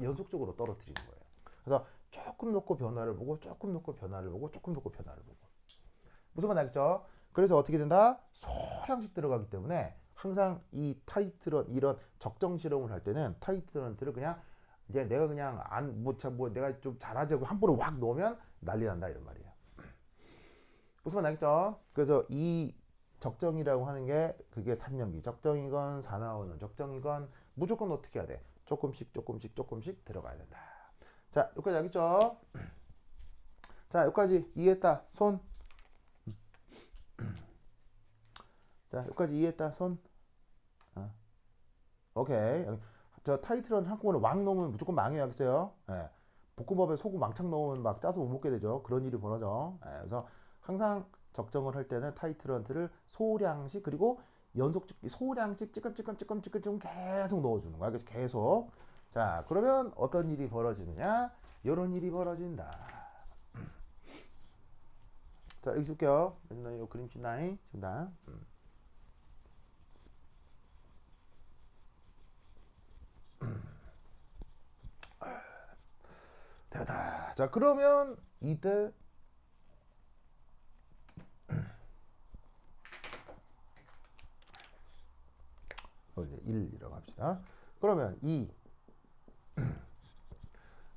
연속적으로 떨어뜨리는 거예요. 그래서 조금 넣고 변화를 보고 조금 넣고 변화를 보고 조금 넣고 변화를 보고. 무슨 말 알겠죠? 그래서 어떻게 된다? 소량씩 들어가기 때문에 항상 이 이런 적정 실험을 할 때는 타이트런트를 그냥 이제 내가 그냥 내가 좀 잘하자고 함부로 확 넣으면 난리 난다 이런 말이에요. 무슨 말 알겠죠? 그래서 이 적정이라고 하는 게 그게 3년기 적정이건 사나오는 적정이건 무조건 어떻게 해야 돼? 조금씩 들어가야 된다. 자, 여기까지 알겠죠? 자, 여기까지 이해했다. 손. 자, 여기까지 이해했다. 손. 오케이. 저 타이틀은 한꺼번에 왕 넣으면 무조건 망해요. 알겠어요? 예. 볶음밥에 소금 왕창 넣으면 막 짜서 못 먹게 되죠. 그런 일이 벌어져. 예. 그래서 항상 적정을 할 때는 타이트런트를 소량씩 그리고 소량씩 찌끔찌끔 계속 넣어주는 거야. 계속. 자, 그러면 어떤 일이 벌어지느냐? 이런 일이 벌어진다. 자, 여기 줄게요. 이 그림ችን 나이 준다. 되다. 자, 그러면 이때 이제 1이라고 합시다. 그러면 2.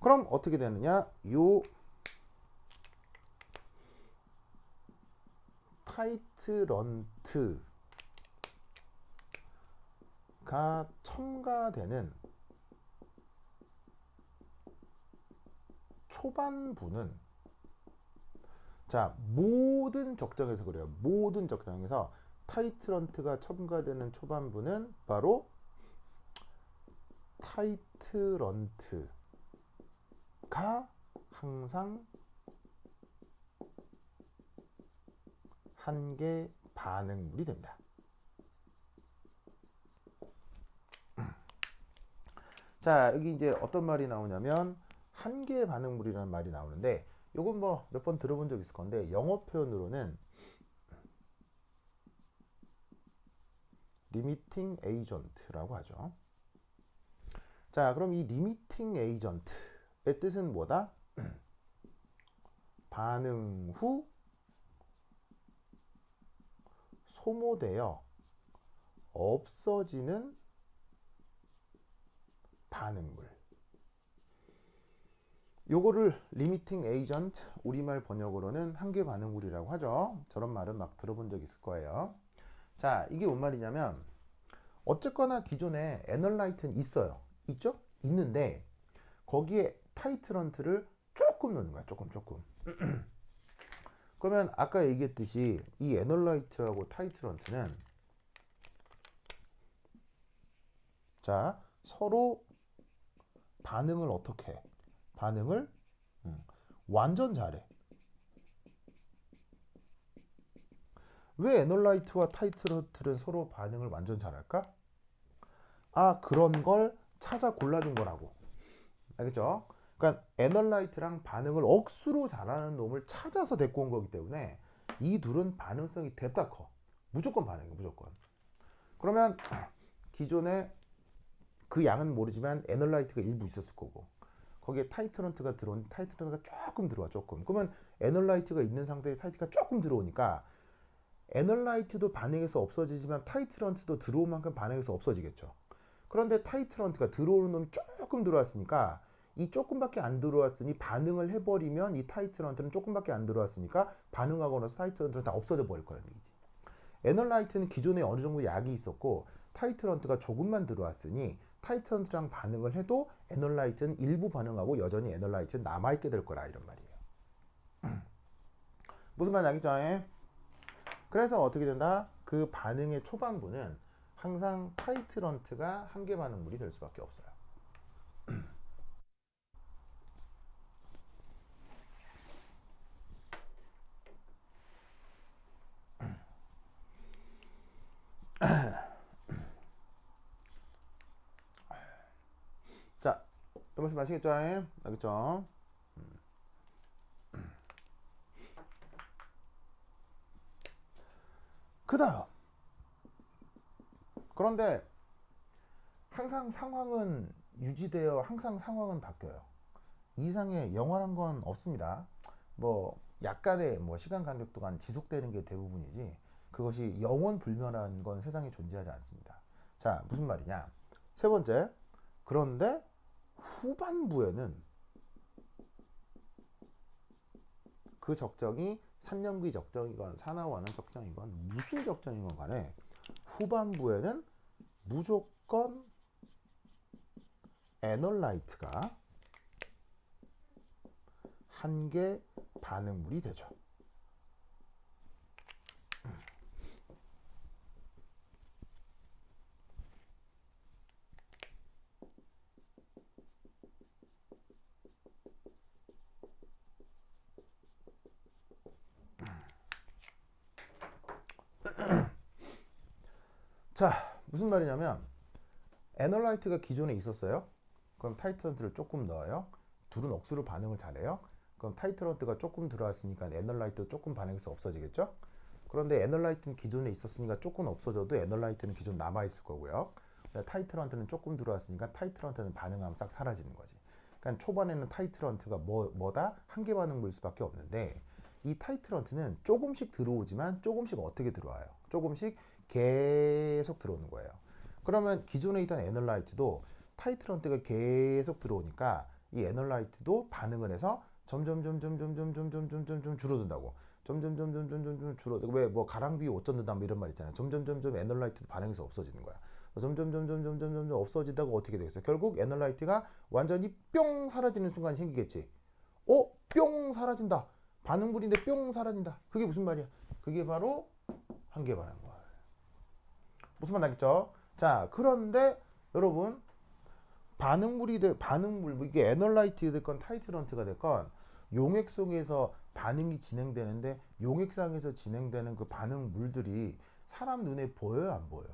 그럼 어떻게 되느냐? 요 타이트런트가 첨가되는 초반부는 자, 모든 적정에서 그래요. 모든 적정에서 타이트런트가 첨가되는 초반부는 바로 타이트런트가 항상 한계 반응물이 됩니다. 자, 여기 이제 어떤 말이 나오냐면 한계 반응물이라는 말이 나오는데 요건 뭐 몇 번 들어본 적 있을 건데 영어 표현으로는 리미팅 에이전트라고 하죠. 자, 그럼 이 리미팅 에이전트의 뜻은 뭐다? 반응 후 소모되어 없어지는 반응물. 요거를 리미팅 에이전트, 우리말 번역으로는 한계 반응물이라고 하죠. 저런 말은 막 들어본 적 있을 거예요. 자, 이게 뭔 말이냐면 어쨌거나 기존에 에널라이트는 있어요. 있죠? 있는데 거기에 타이트런트를 조금 넣는 거야. 조금. 그러면 아까 얘기했듯이 이 에널라이트하고 타이트런트는 자, 서로 반응을 어떻게 해? 반응을 완전 잘해. 왜 에널라이트와 타이트런트는 서로 반응을 완전 잘할까? 그런 걸 찾아 골라준 거라고. 알겠죠? 그러니까 에널라이트랑 반응을 억수로 잘하는 놈을 찾아서 데리고 온 거기 때문에 이 둘은 반응성이 됐다 커. 무조건 반응이야, 무조건. 그러면 기존에 그 양은 모르지만 에널라이트가 일부 있었을 거고 거기에 타이트런트가 들어온 타이트런트가 조금 들어와 조금. 그러면 에널라이트가 있는 상태에 타이트가 조금 들어오니까 에널라이트도 반응해서 없어지지만 타이트런트도 들어온 만큼 반응해서 없어지겠죠. 그런데 타이트런트가 들어오는 놈이 조금 들어왔으니까 이 조금밖에 안 들어왔으니 반응을 해버리면 이 타이트런트는 조금밖에 안 들어왔으니까 반응하고 나서 타이트런트는 다 없어져 버릴 거라는 얘기지. 에널라이트는 기존에 어느 정도 약이 있었고 타이트런트가 조금만 들어왔으니 타이트런트랑 반응을 해도 에널라이트는 일부 반응하고 여전히 에널라이트는 남아있게 될 거라 이런 말이에요. 무슨 말인지 알겠죠? 그래서 어떻게 된다? 그 반응의 초반부는 항상 타이트런트가 한계 반응물이 될 수밖에 없어요. 자, 이 말씀 아시겠죠? 알겠죠? 그 다음. 그런데 항상 상황은 유지되어 항상 상황은 바뀌어요. 이상의 영원한 건 없습니다. 뭐 약간의 뭐 시간 간격 동안 지속되는 게 대부분이지 그것이 영원 불멸한 건 세상에 존재하지 않습니다. 자, 무슨 말이냐? 세 번째, 그런데 후반부에는 그 적정이 산염기 적정이건 산화원은 적정이건 무슨 적정이건 간에 후반부에는 무조건 에널라이트가 한계 반응물이 되죠. 자, 무슨 말이냐면 에널라이트가 기존에 있었어요. 그럼 타이트런트를 조금 넣어요. 둘은 억수로 반응을 잘해요. 그럼 타이트런트가 조금 들어왔으니까 에널라이트 조금 반응해서 없어지겠죠. 그런데 에널라이트는 기존에 있었으니까 조금 없어져도 에널라이트는 기존 남아있을 거고요. 타이트런트는 조금 들어왔으니까 타이트런트는 반응하면 싹 사라지는 거지. 그러니까 초반에는 타이트런트가 뭐다? 한계 반응물일 수밖에 없는데 이 타이트런트는 조금씩 들어오지만 조금씩 어떻게 들어와요? 조금씩 계속 들어오는 거예요. 그러면 기존에 있던 에널라이트도 타이트런트가 계속 들어오니까 이 에널라이트도 반응을 해서 점점 줄어든다고. 점점 줄어들고 왜 뭐 가랑비 옷 젖는다 뭐 이런 말 있잖아요. 점점 에널라이트도 반응해서 없어지는 거야. 점점 없어지다가 어떻게 되겠어요? 결국 에널라이트가 완전히 뿅 사라지는 순간이 생기겠지. 뿅 사라진다. 반응물인데 뿅 사라진다. 그게 무슨 말이야? 그게 바로 한계 반응물. 무슨 말 나겠죠? 자, 그런데 여러분 반응물 이게 에널라이트 됐건 타이트런트가 됐건 용액 속에서 반응이 진행되는데 용액상에서 진행되는 그 반응물들이 사람 눈에 보여요, 안 보여요?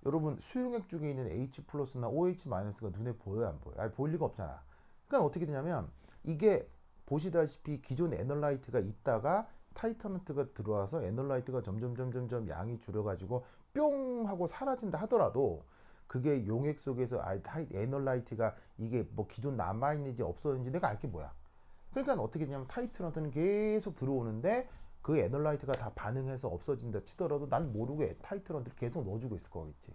여러분 수용액 중에 있는 H 플러스나 OH 마이너스가 눈에 보여요, 안 보여요? 아니, 보일 리가 없잖아. 그러니까 어떻게 되냐면 이게 보시다시피 기존 에널라이트가 있다가 타이트런트가 들어와서 에널라이트가 점점 양이 줄여가지고 뿅 하고 사라진다 하더라도 그게 용액 속에서 에널라이트가 이게 뭐 기존 남아있는지 없어졌는지 내가 알 게 뭐야. 그러니까 어떻게 되냐면 타이트런트는 계속 들어오는데 그 에널라이트가 다 반응해서 없어진다 치더라도 난 모르게 타이트런트를 계속 넣어주고 있을 거겠지.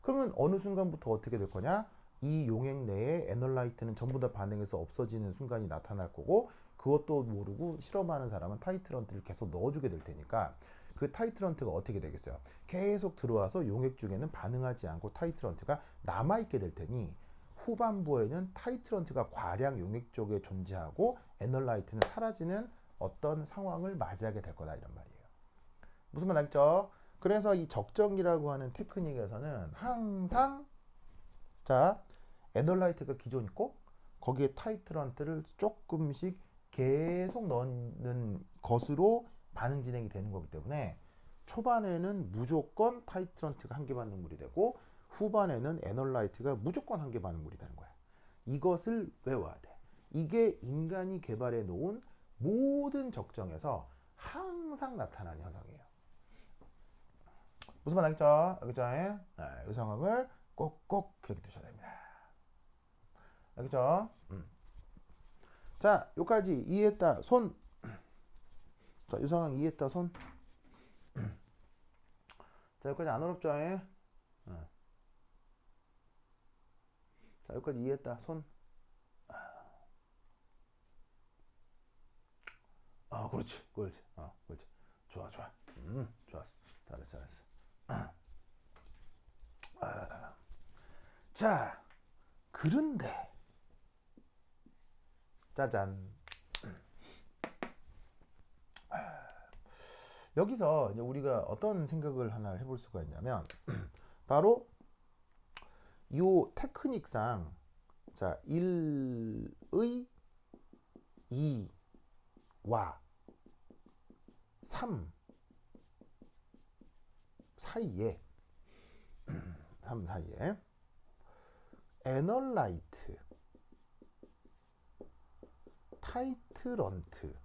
그러면 어느 순간부터 어떻게 될 거냐? 이 용액 내에 에널라이트는 전부 다 반응해서 없어지는 순간이 나타날 거고 그것도 모르고 실험하는 사람은 타이트런트를 계속 넣어주게 될 테니까 그 타이트런트가 어떻게 되겠어요? 계속 들어와서 용액 중에는 반응하지 않고 타이트런트가 남아있게 될 테니 후반부에는 타이트런트가 과량 용액 쪽에 존재하고 에널라이트는 사라지는 어떤 상황을 맞이하게 될 거다 이런 말이에요. 무슨 말 알겠죠? 그래서 이 적정이라고 하는 테크닉에서는 항상 자 에널라이트가 기존 있고 거기에 타이트런트를 조금씩 계속 넣는 것으로 반응 진행이 되는 거기 때문에 초반에는 무조건 타이트런트가 한계 반응물이 되고 후반에는 에널라이트가 무조건 한계 반응물이 되는 거야. 이것을 외워야 돼. 이게 인간이 개발해 놓은 모든 적정에서 항상 나타나는 현상이에요. 무슨 말 알겠죠? 알겠죠? 네, 이 상황을 꼭꼭 기억해 두셔야 됩니다. 알겠죠? 자, 여기까지 이해했다. 손. 자, 이 상황 이해했다. 손. 자, 여기까지 안 어렵죠? 자, 여기까지 이해했다. 손. 아, 그렇지. 그렇지. 그렇지. 좋아, 좋아. 좋았어. 잘했어, 잘했어. 자, 그런데 짜잔. 여기서 이제 우리가 어떤 생각을 하나 해볼 수가 있냐면 바로 요 테크닉상 자 1의 2와 3 사이에 3 사이에 애널라이트, 타이트런트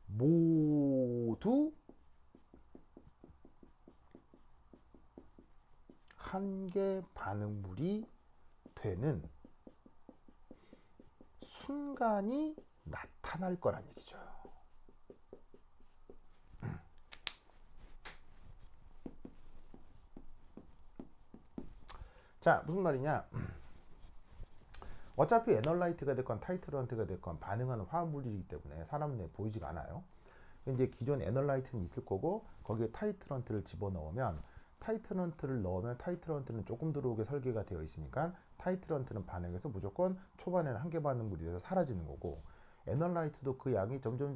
모두 한계 반응물이 되는 순간이 나타날 거란 얘기죠. 자, 무슨 말이냐? 어차피 애널라이트가 됐건 타이트런트가 됐건 반응하는 화합물이기 때문에 사람 눈에 보이지가 않아요. 이제 기존 애널라이트는 있을 거고 거기에 타이트런트를 집어넣으면 타이트런트는 조금 들어오게 설계가 되어 있으니까 타이트런트는 반응해서 무조건 초반에는 한계 반응물이 돼서 사라지는 거고, 애널라이트도 그 양이 점점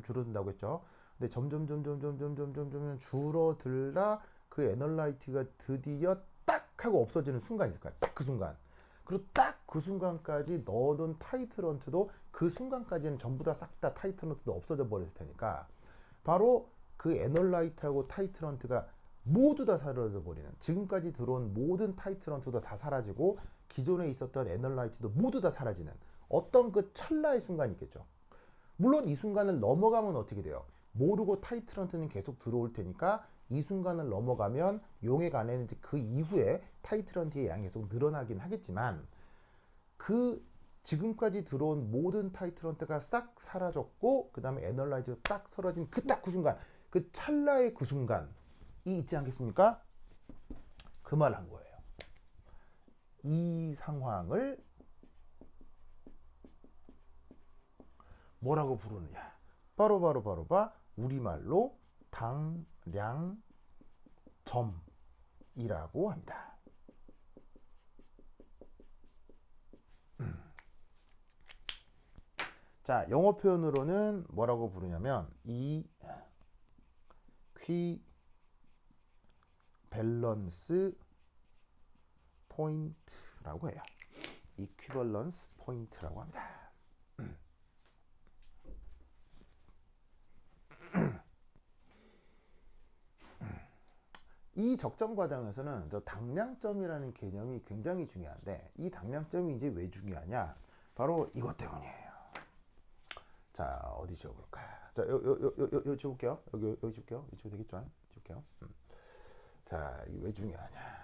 줄어든다고 했죠. 근데 점점 줄어들다 그 애널라이트가 드디어 딱 하고 없어지는 순간이 있을 거야. 딱 그 순간. 그리고 딱 그 순간까지 넣어둔 타이트런트도 그 순간까지는 전부 다 싹 다 타이트런트도 없어져 버릴 테니까 바로 그 애널라이트하고 타이트런트가 모두 다 사라져 버리는, 지금까지 들어온 모든 타이트런트도 다 사라지고 기존에 있었던 애널라이트도 모두 다 사라지는 어떤 그 찰나의 순간이 있겠죠. 물론 이 순간을 넘어가면 어떻게 돼요? 모르고 타이트런트는 계속 들어올 테니까 이 순간을 넘어가면 용액 안에는 이제 그 이후에 타이트런트의 양이 계속 늘어나긴 하겠지만 그 지금까지 들어온 모든 타이트런트가 싹 사라졌고 그 다음에 애널라이트가 딱 사라진 그 딱 그 순간, 그 찰나의 그 순간이 있지 않겠습니까? 그 말 한 거예요. 이 상황을 뭐라고 부르느냐? 바로 우리말로 당량점이라고 합니다. 자, 영어 표현으로는 뭐라고 부르냐면 이퀴밸런스 포인트라고 해요. 이퀴밸런스 포인트라고 합니다. 이 적정 과정에서는 저 당량점이라는 개념이 굉장히 중요한데 이 당량점이 이제 왜 중요하냐? 바로 이것 때문이에요. 자, 어디 지워볼까? 자, 여기 지울게요. 여기 지울게요. 이거 되겠죠? 지울게요. 자, 이게 왜 중요하냐?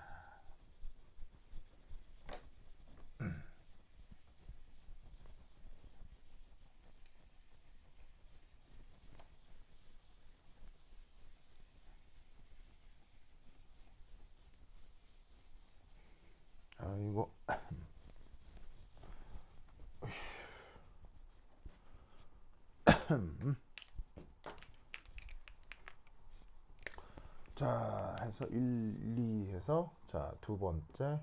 이거 자, 해서 1, 2 해서 자, 두 번째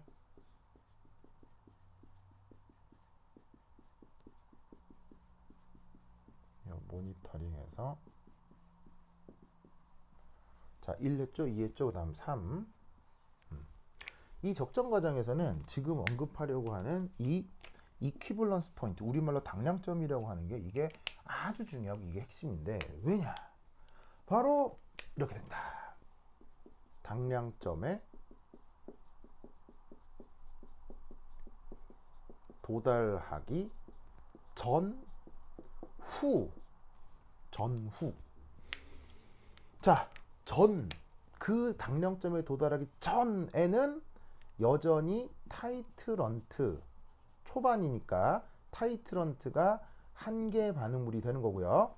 모니터링 해서 자, 1 했죠, 2 했죠, 그 다음 3. 이 적정 과정에서는 지금 언급하려고 하는 이 이퀴밸런스 포인트, 우리말로 당량점이라고 하는 게 이게 아주 중요하고 이게 핵심인데 왜냐? 바로 이렇게 된다. 당량점의 도달하기 전후. 자, 그 당량점에 도달하기 전에는 여전히 타이트런트 초반이니까 타이트런트가 한계 반응물이 되는 거고요.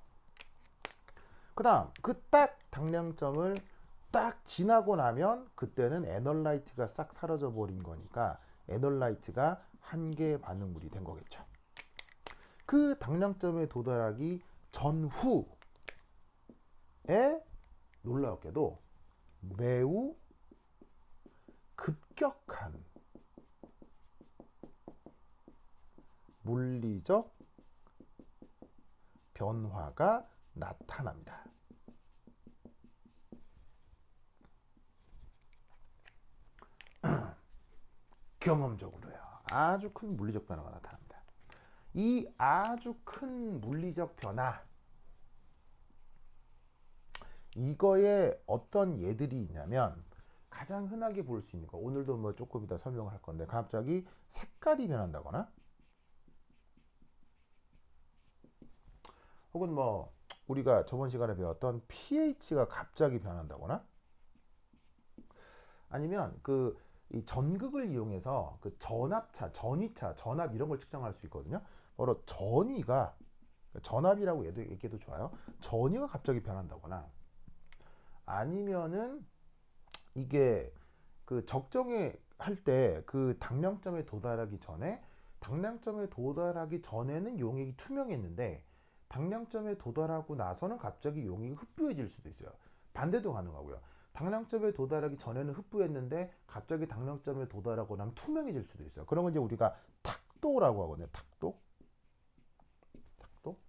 그 다음 그 딱 당량점을 딱 지나고 나면 그때는 에널라이트가 싹 사라져 버린 거니까 에널라이트가 한계 반응물이 된 거겠죠. 그 당량점에 도달하기 전후에 놀랍게도 매우 급격한 물리적 변화가 나타납니다. 경험적으로요. 아주 큰 물리적 변화가 나타납니다. 이 아주 큰 물리적 변화, 이거에 어떤 예들이 있냐면 가장 흔하게 볼 수 있는 거, 오늘도 뭐 조금 이따 설명을 할 건데 갑자기 색깔이 변한다거나 혹은 뭐 우리가 저번 시간에 배웠던 pH가 갑자기 변한다거나 아니면 이 전극을 이용해서 그 전압차, 전위차, 전압 이런 걸 측정할 수 있거든요. 바로 전위가 전압이라고 얘기해도 좋아요. 전위가 갑자기 변한다거나 아니면은 이게 그 적정에 할 때 그 당량점에 도달하기 전에는 용액이 투명했는데 당량점에 도달하고 나서는 갑자기 용액이 흡부해질 수도 있어요. 반대도 가능하고요. 당량점에 도달하기 전에는 흡부했는데 갑자기 당량점에 도달하고 나면 투명해질 수도 있어요. 그런 건 이제 우리가 탁도라고 하거든요. 탁도.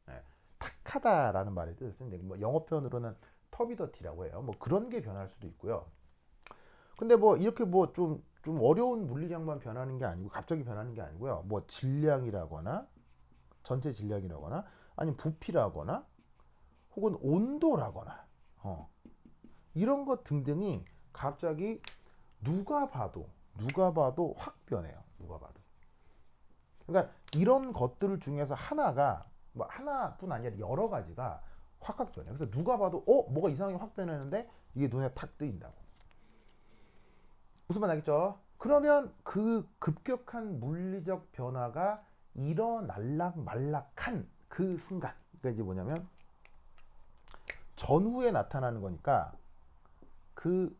네. 탁하다라는 말의 뜻은 뭐 영어 표현으로는 터비더티라고 해요. 뭐 그런 게 변할 수도 있고요. 근데 뭐 이렇게 뭐 좀 어려운 물리량만 변하는 게 아니고 갑자기 변하는 게 아니고요. 뭐 질량이라거나 전체 질량이라거나 아니면 부피라거나 혹은 온도라거나 이런 것 등등이 갑자기 누가 봐도 확 변해요. 누가 봐도. 그러니까 이런 것들 중에서 하나가 뭐 하나뿐 아니라 여러 가지가 확 변해요. 그래서 누가 봐도 뭐가 이상하게 확 변하는데 이게 눈에 탁 뜨인다고. 무슨 말 알겠죠? 그러면 그 급격한 물리적 변화가 일어날락 말락한 그 순간, 그러니까 이제 뭐냐면 전후에 나타나는 거니까 그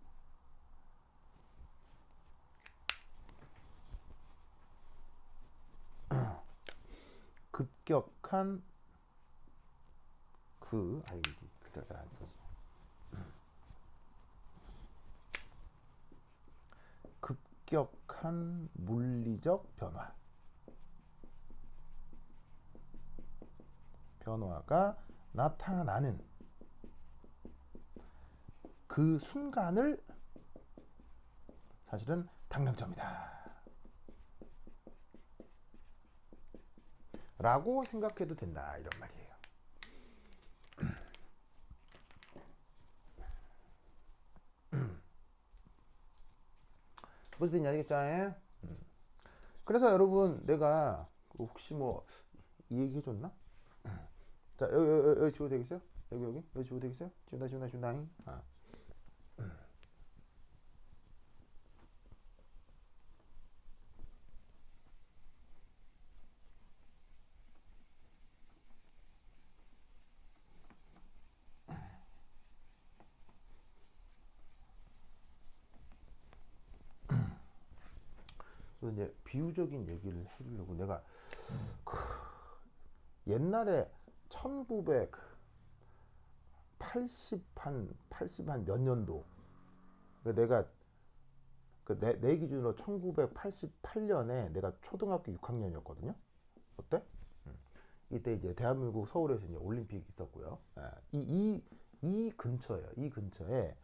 급격한 글자가 안 써져. 급격한 물리적 변화가 나타나는 그 순간을 사실은 당량점이다 라고 생각해도 된다 이런 말이에요. 무슨 뜻인지 알겠죠? 그래서 여러분 내가 혹시 뭐 이 얘기 해줬나? 자 여기 지워 되겠어요? 여기 지워 되겠어요? 지운다 그래서 이제 비유적인 얘기를 해주려고 내가 옛날에 1980 한 몇 년도 내가 내 기준으로 1988년에 내가 초등학교 6학년이었거든요. 어때? 이때 이제 대한민국 서울에서 이제 올림픽 있었고요. 이 근처에요. 이 근처에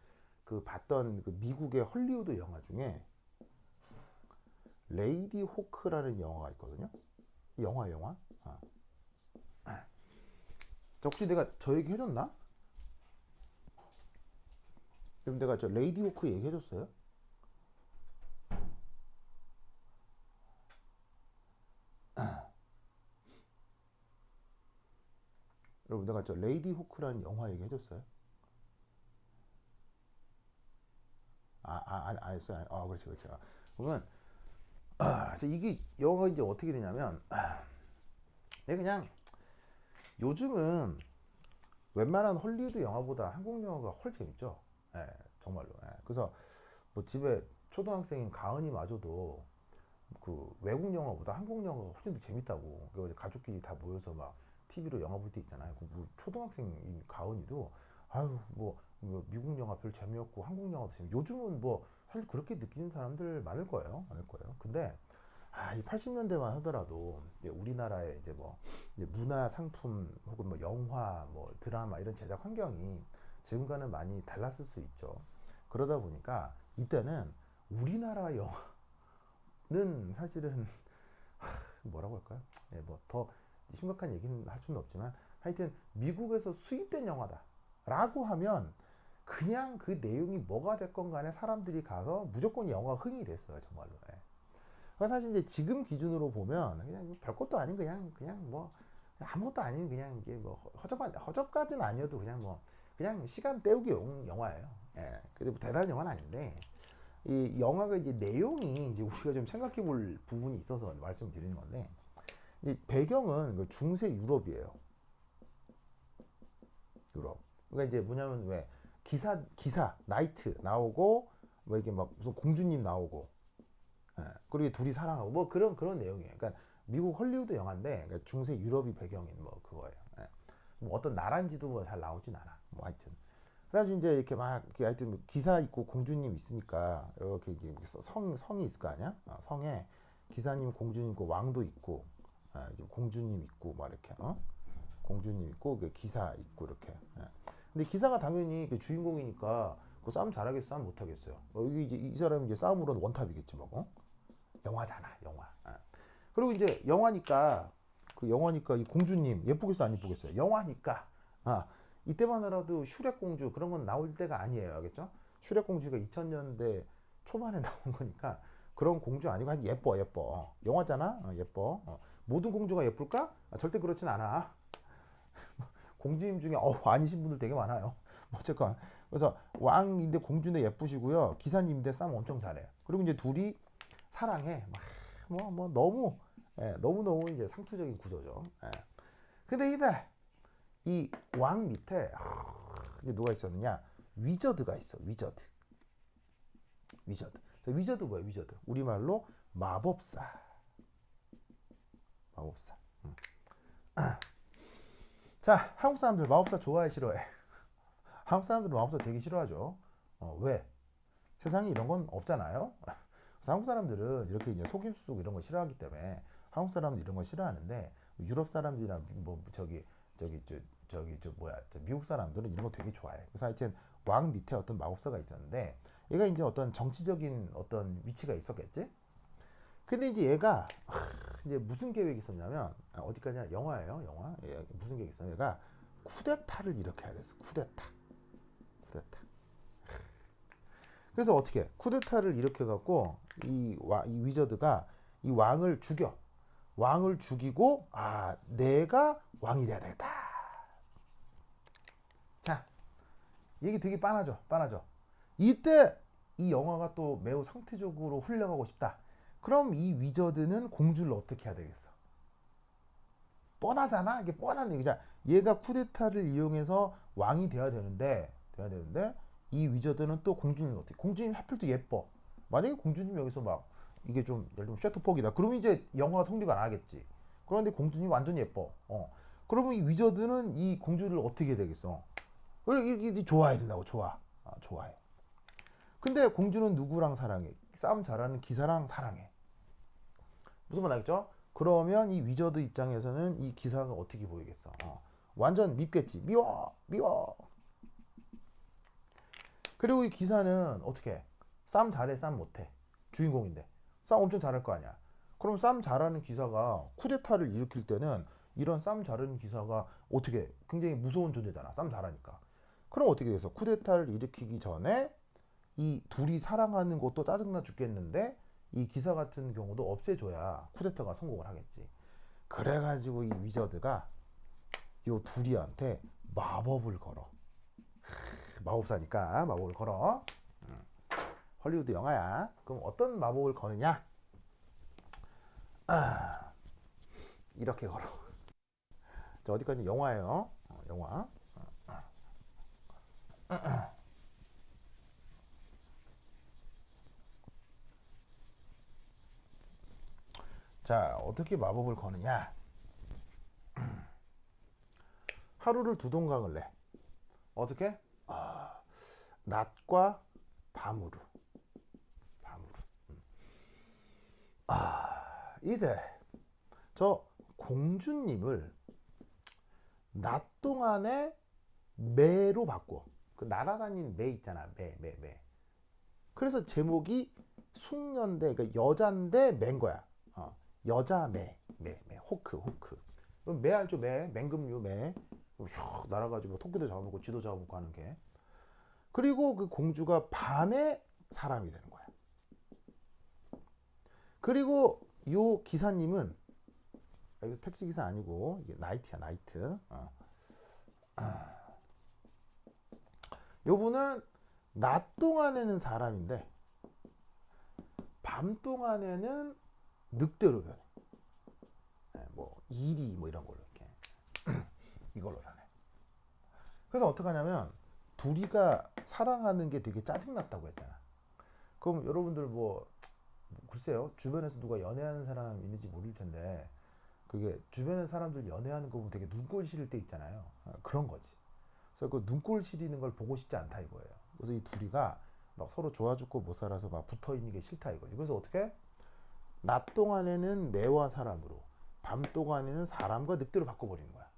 그 봤던 그 미국의 헐리우드 영화 중에 레이디 호크라는 영화가 있거든요. 영화. 혹시 내가 저 얘기 해줬나? 그럼 내가 저 레이디 호크 얘기 해줬어요? 여러분 내가 저 레이디 호크라는 영화 얘기해줬어요? 안 했어요? 그렇지, 그렇지. 그러면 이게 영화가 이제 어떻게 되냐면 그냥 요즘은 웬만한 헐리우드 영화보다 한국 영화가 훨 재밌죠. 예, 정말로. 예. 그래서 뭐 집에 초등학생인 가은이마저도 그 외국 영화보다 한국 영화가 훨씬 더 재밌다고. 그 가족끼리 다 모여서 막 TV로 영화 볼 때 있잖아요. 뭐 초등학생인 가은이도 아유 뭐 미국 영화 별 재미없고 한국 영화도 재미. 요즘은 뭐 사실 그렇게 느끼는 사람들 많을 거예요. 많을 거예요. 근데 이 80년대만 하더라도 이제 우리나라의 이제 뭐 이제 문화 상품 혹은 뭐 영화 뭐 드라마 이런 제작 환경이 지금과는 많이 달랐을 수 있죠. 그러다 보니까 이때는 우리나라 영화는 사실은 뭐라고 할까요? 예, 뭐 더 심각한 얘기는 할 수는 없지만 하여튼 미국에서 수입된 영화다라고 하면 그냥 그 내용이 뭐가 됐건 간에 사람들이 가서 무조건 영화 흥이 됐어요, 정말로. 예. 사실 이제 지금 기준으로 보면 그냥 별것도 아닌 그냥 뭐 아무것도 아닌 그냥 이게 뭐 허접까지는 아니어도 그냥 뭐 그냥 시간 때우기용 영화예요. 예. 근데 뭐 대단한 영화는 아닌데 이 영화가 이제 내용이 이제 우리가 좀 생각해 볼 부분이 있어서 말씀드리는 건데 이 배경은 그 중세 유럽이에요. 유럽. 그러니까 이제 뭐냐면 왜 기사 나이트 나오고 뭐 이게 막 무슨 공주님 나오고 예, 그리고 둘이 사랑하고 뭐 그런 내용이에요. 그러니까 미국 헐리우드 영화인데 그러니까 중세 유럽이 배경인 뭐 그거예요. 예. 뭐 어떤 나라인지도 뭐 잘 나오진 않아. 뭐 하여튼 그래가지고 이제 이렇게 막 이렇게 하여튼 뭐 기사 있고 공주님 있으니까 이렇게 이게 성이 있을 거 아니야? 성에 기사님, 공주님 있고 왕도 있고 이제 공주님 있고 막 이렇게 공주님 있고 그 기사 있고 이렇게. 예. 근데 기사가 당연히 그 주인공이니까 그 싸움 잘하겠어, 싸움 못하겠어요. 여기 이제 이 사람이 이제 싸움으로는 원탑이겠지 뭐. 영화잖아, 영화. 그리고 이제 영화니까 이 공주님 예쁘겠어 안 예쁘겠어요? 영화니까 이때만 하더라도 슈렉 공주 그런 건 나올 때가 아니에요, 알겠죠? 슈렉 공주가 2000년대 초반에 나온 거니까 그런 공주 아니고 아주 예뻐. 영화잖아, 예뻐. 모든 공주가 예쁠까? 절대 그렇진 않아. 공주님 중에 아니신 분들 되게 많아요. 어쨌건 그래서 왕인데 공주인데 예쁘시고요, 기사님인데 싸움 엄청 잘해. 그리고 이제 둘이 사랑해. 뭐 너무 너무 이제 상투적인 구조죠. 근데 이때 이 왕 밑에 이제 누가 있었느냐? 위저드가 있어. 위저드. 위저드 뭐야? 위저드. 우리말로 마법사. 마법사. 자, 한국 사람들 마법사 좋아해 싫어해? 한국 사람들은 마법사 되게 싫어하죠. 왜? 세상에 이런 건 없잖아요. 그래서 한국 사람들은 이렇게 이제 속임수 이런 거 싫어하기 때문에 한국 사람들 이런 거 싫어하는데 유럽 사람들이나 뭐 미국 사람들은 이런 거 되게 좋아해. 그래서 하여튼 왕 밑에 어떤 마법사가 있었는데 얘가 이제 어떤 정치적인 어떤 위치가 있었겠지. 근데 이제 얘가 이제 무슨 계획이 있었냐면 어디까지나 영화예요, 영화. 무슨 계획이 있었냐면 얘가 쿠데타를 일으켜야 됐어. 쿠데타. 그래서 어떻게 쿠데타를 일으켜 갖고 이 위저드가 이 왕을 죽이고 내가 왕이 돼야 되겠다. 자, 얘기 되게 빤하죠. 이때 이 영화가 또 매우 상투적으로 흘러가고 싶다. 그럼 이 위저드는 공주를 어떻게 해야 되겠어? 뻔하잖아. 이게 뻔한 얘기잖아. 얘가 쿠데타를 이용해서 왕이 돼야 되는데 이 위저드는 또 공주님 어떻게? 공주님 하필 또 예뻐. 만약에 공주님 여기서 막 이게 좀 예를 들면 쉐토폭이다. 그러면 이제 영화가 성립 안 하겠지. 그런데 공주님 완전 예뻐. 그러면 이 위저드는 이 공주를 어떻게 해야 되겠어? 이렇게 좋아해야 된다고. 좋아해. 근데 공주는 누구랑 사랑해? 싸움 잘하는 기사랑 사랑해. 무슨 말 알겠죠? 그러면 이 위저드 입장에서는 이 기사가 어떻게 보이겠어? 완전 밉겠지. 미워. 그리고 이 기사는 어떻게 해? 싸움 잘해, 싸움 못해? 주인공인데 싸움 엄청 잘할 거 아니야. 그럼 싸움 잘하는 기사가 쿠데타를 일으킬 때는 이런 싸움 잘하는 기사가 어떻게 해? 굉장히 무서운 존재잖아, 싸움 잘하니까. 그럼 어떻게 돼서 쿠데타를 일으키기 전에 이 둘이 사랑하는 것도 짜증나 죽겠는데 이 기사 같은 경우도 없애줘야 쿠데타가 성공을 하겠지. 그래가지고 이 위저드가 요 둘이한테 마법을 걸어. 마법사니까 마법을 걸어. 헐리우드 영화야. 그럼 어떤 마법을 거느냐? 이렇게 걸어. 자, 어디까지? 영화예요. 영화. 자, 어떻게 마법을 거느냐? 하루를 두 동강을 내. 어떻게? 낮과 밤으로. 이제 저 공주님을 낮 동안에 매로 바꿔. 그 날아다니는 매 있잖아. 매. 그래서 제목이 숙녀인데, 그러니까 여잔데 매인 거야. 여자 매. 호크. 매 알죠? 매. 맹금류 매. 슉 날아가지고 토끼도 잡아먹고 쥐도 잡아먹고 하는 게. 그리고 그 공주가 밤에 사람이 되는 거야. 그리고 요 기사님은, 여기서 택시 기사 아니고 이게 나이트야, 나이트. 요분은 낮 동안에는 사람인데 밤 동안에는 늑대로 변해. 뭐 이리 뭐 이런 걸로 이렇게 이걸로 변해. 그래서 어떻게 하냐면 둘이가 사랑하는 게 되게 짜증났다고 했잖아. 그럼 여러분들 뭐 글쎄요, 주변에서 누가 연애하는 사람 있는지 모를 텐데, 그게 주변의 사람들 연애하는 거 보면 되게 눈꼴 시릴 때 있잖아요. 그런 거지. 그래서 그 눈꼴 시리는 걸 보고 싶지 않다 이거예요. 그래서 이 둘이가 막 서로 좋아 죽고 못 살아서 막 붙어 있는 게 싫다 이거지. 그래서 어떻게? 낮 동안에는 매와 사람으로, 밤 동안에는 사람과 늑대로 바꿔버리는 거야.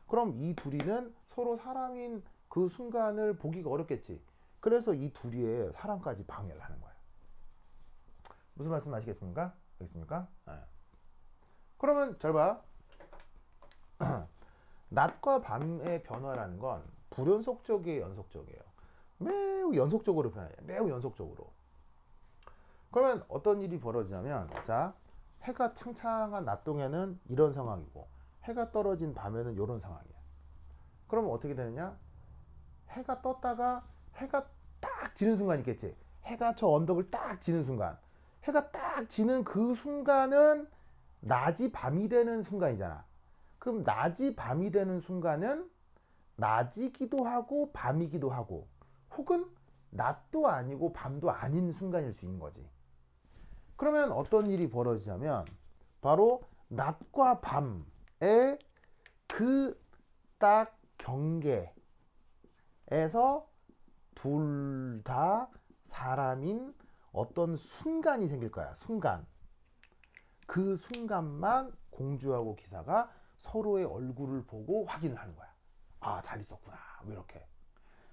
그럼 이 둘이는 서로 사람인 그 순간을 보기가 어렵겠지. 그래서 이 둘이의 사랑까지 방해를 하는 거야. 무슨 말씀 아시겠습니까? 알겠습니까? 그러면 잘 봐. 낮과 밤의 변화라는 건 불연속적이에요, 연속적이에요? 매우 연속적으로 변해요. 매우 연속적으로. 그러면 어떤 일이 벌어지냐면, 자, 해가 창창한 낮 동에는 이런 상황이고 해가 떨어진 밤에는 이런 상황이야. 그러면 어떻게 되느냐? 해가 떴다가 해가 딱 지는 순간 있겠지. 해가 저 언덕을 딱 지는 순간, 해가 딱 지는 그 순간은 낮이 밤이 되는 순간이잖아. 그럼 낮이 밤이 되는 순간은 낮이기도 하고 밤이기도 하고, 혹은 낮도 아니고 밤도 아닌 순간일 수 있는 거지. 그러면 어떤 일이 벌어지냐면 바로 낮과 밤의 그 딱 경계에서 둘 다 사람인 어떤 순간이 생길 거야. 순간. 그 순간만 공주하고 기사가 서로의 얼굴을 보고 확인을 하는 거야. 아, 잘 있었구나. 뭐 이렇게.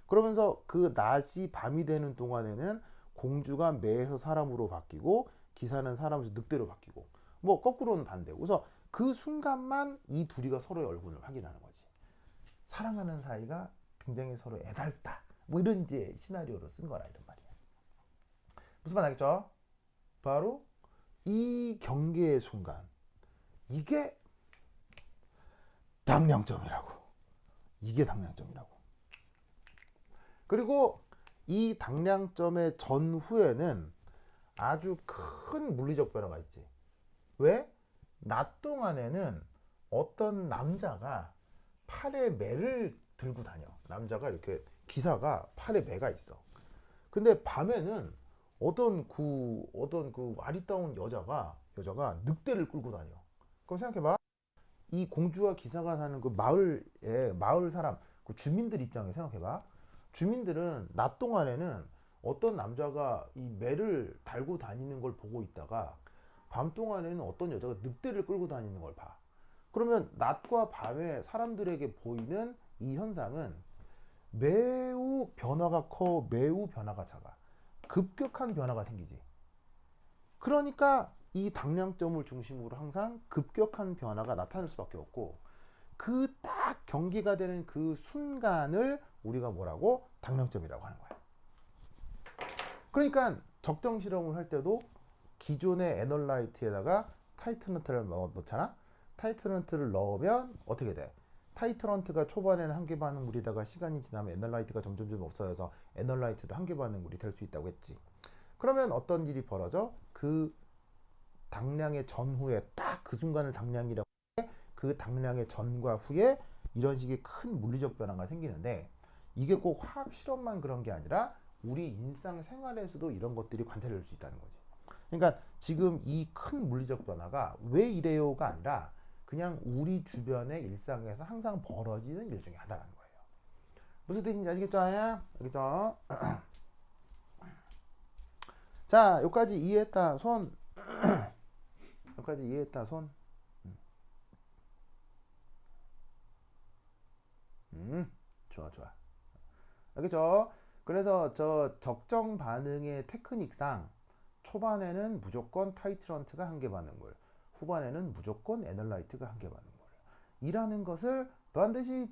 그러면서 그 낮이 밤이 되는 동안에는 공주가 매에서 사람으로 바뀌고 기사는 사람에서 늑대로 바뀌고, 뭐 거꾸로는 반대고. 그래서 그 순간만 이 둘이가 서로의 얼굴을 확인하는 거지. 사랑하는 사이가 굉장히 서로 애달다. 뭐 이런 이제 시나리오로 쓴 거라 이런 말이야. 무슨 말 알겠죠? 바로 이 경계의 순간, 이게 당량점이라고. 이게 당량점이라고. 그리고 이 당량점의 전후에는 아주 큰 물리적 변화가 있지. 왜? 낮 동안에는 어떤 남자가 팔에 매를 들고 다녀. 남자가 이렇게, 기사가 팔에 매가 있어. 근데 밤에는 어떤 그 아리따운 여자가 늑대를 끌고 다녀. 그럼 생각해봐. 이 공주와 기사가 사는 그 마을 사람, 그 주민들 입장에 생각해봐. 주민들은 낮 동안에는 어떤 남자가 이 매를 달고 다니는 걸 보고 있다가 밤 동안에는 어떤 여자가 늑대를 끌고 다니는 걸 봐. 그러면 낮과 밤에 사람들에게 보이는 이 현상은 매우 변화가 커, 매우 변화가 작아. 급격한 변화가 생기지. 그러니까 이 당량점을 중심으로 항상 급격한 변화가 나타날 수밖에 없고, 그 딱 경계가 되는 그 순간을 우리가 뭐라고? 당량점이라고 하는 거야. 그러니까 적정 실험을 할 때도 기존의 애널라이트에다가 타이트너트를 넣잖아. 타이트너트를 넣으면 어떻게 돼? 타이트런트가 초반에는 한계 반응물이다가 시간이 지나면 에널라이트가 점점 없어져서 에널라이트도 한계 반응물이 될 수 있다고 했지. 그러면 어떤 일이 벌어져? 그 당량의 전후에 딱 그 순간을 당량이라고 해. 그 당량의 전과 후에 이런 식의 큰 물리적 변화가 생기는데 이게 꼭 화학 실험만 그런 게 아니라 우리 일상생활에서도 이런 것들이 관찰될 수 있다는 거지. 그러니까 지금 이 큰 물리적 변화가 왜 이래요가 아니라 그냥 우리 주변의 일상에서 항상 벌어지는 일 중에 하나라는 거예요. 무슨 뜻인지 아시겠죠? 알겠죠? 자, 여기까지 이해했다. 손. 여기까지 이해했다. 손. 좋아. 알겠죠? 그래서 저 적정 반응의 테크닉상 초반에는 무조건 타이트런트가 한계 반응물, 후반에는 무조건 에널라이트가 한계 반응물 이라는 것을 반드시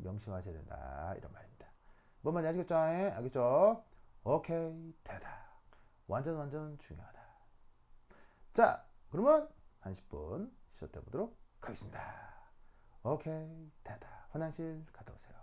명심하셔야 된다. 이런 말입니다. 뭔 말인지 아시겠죠? 알겠죠? 오케이, 되다. 완전 중요하다. 자, 그러면 한 10분 쉬었다 보도록 하겠습니다. 오케이, 되다. 화장실 갔다 오세요.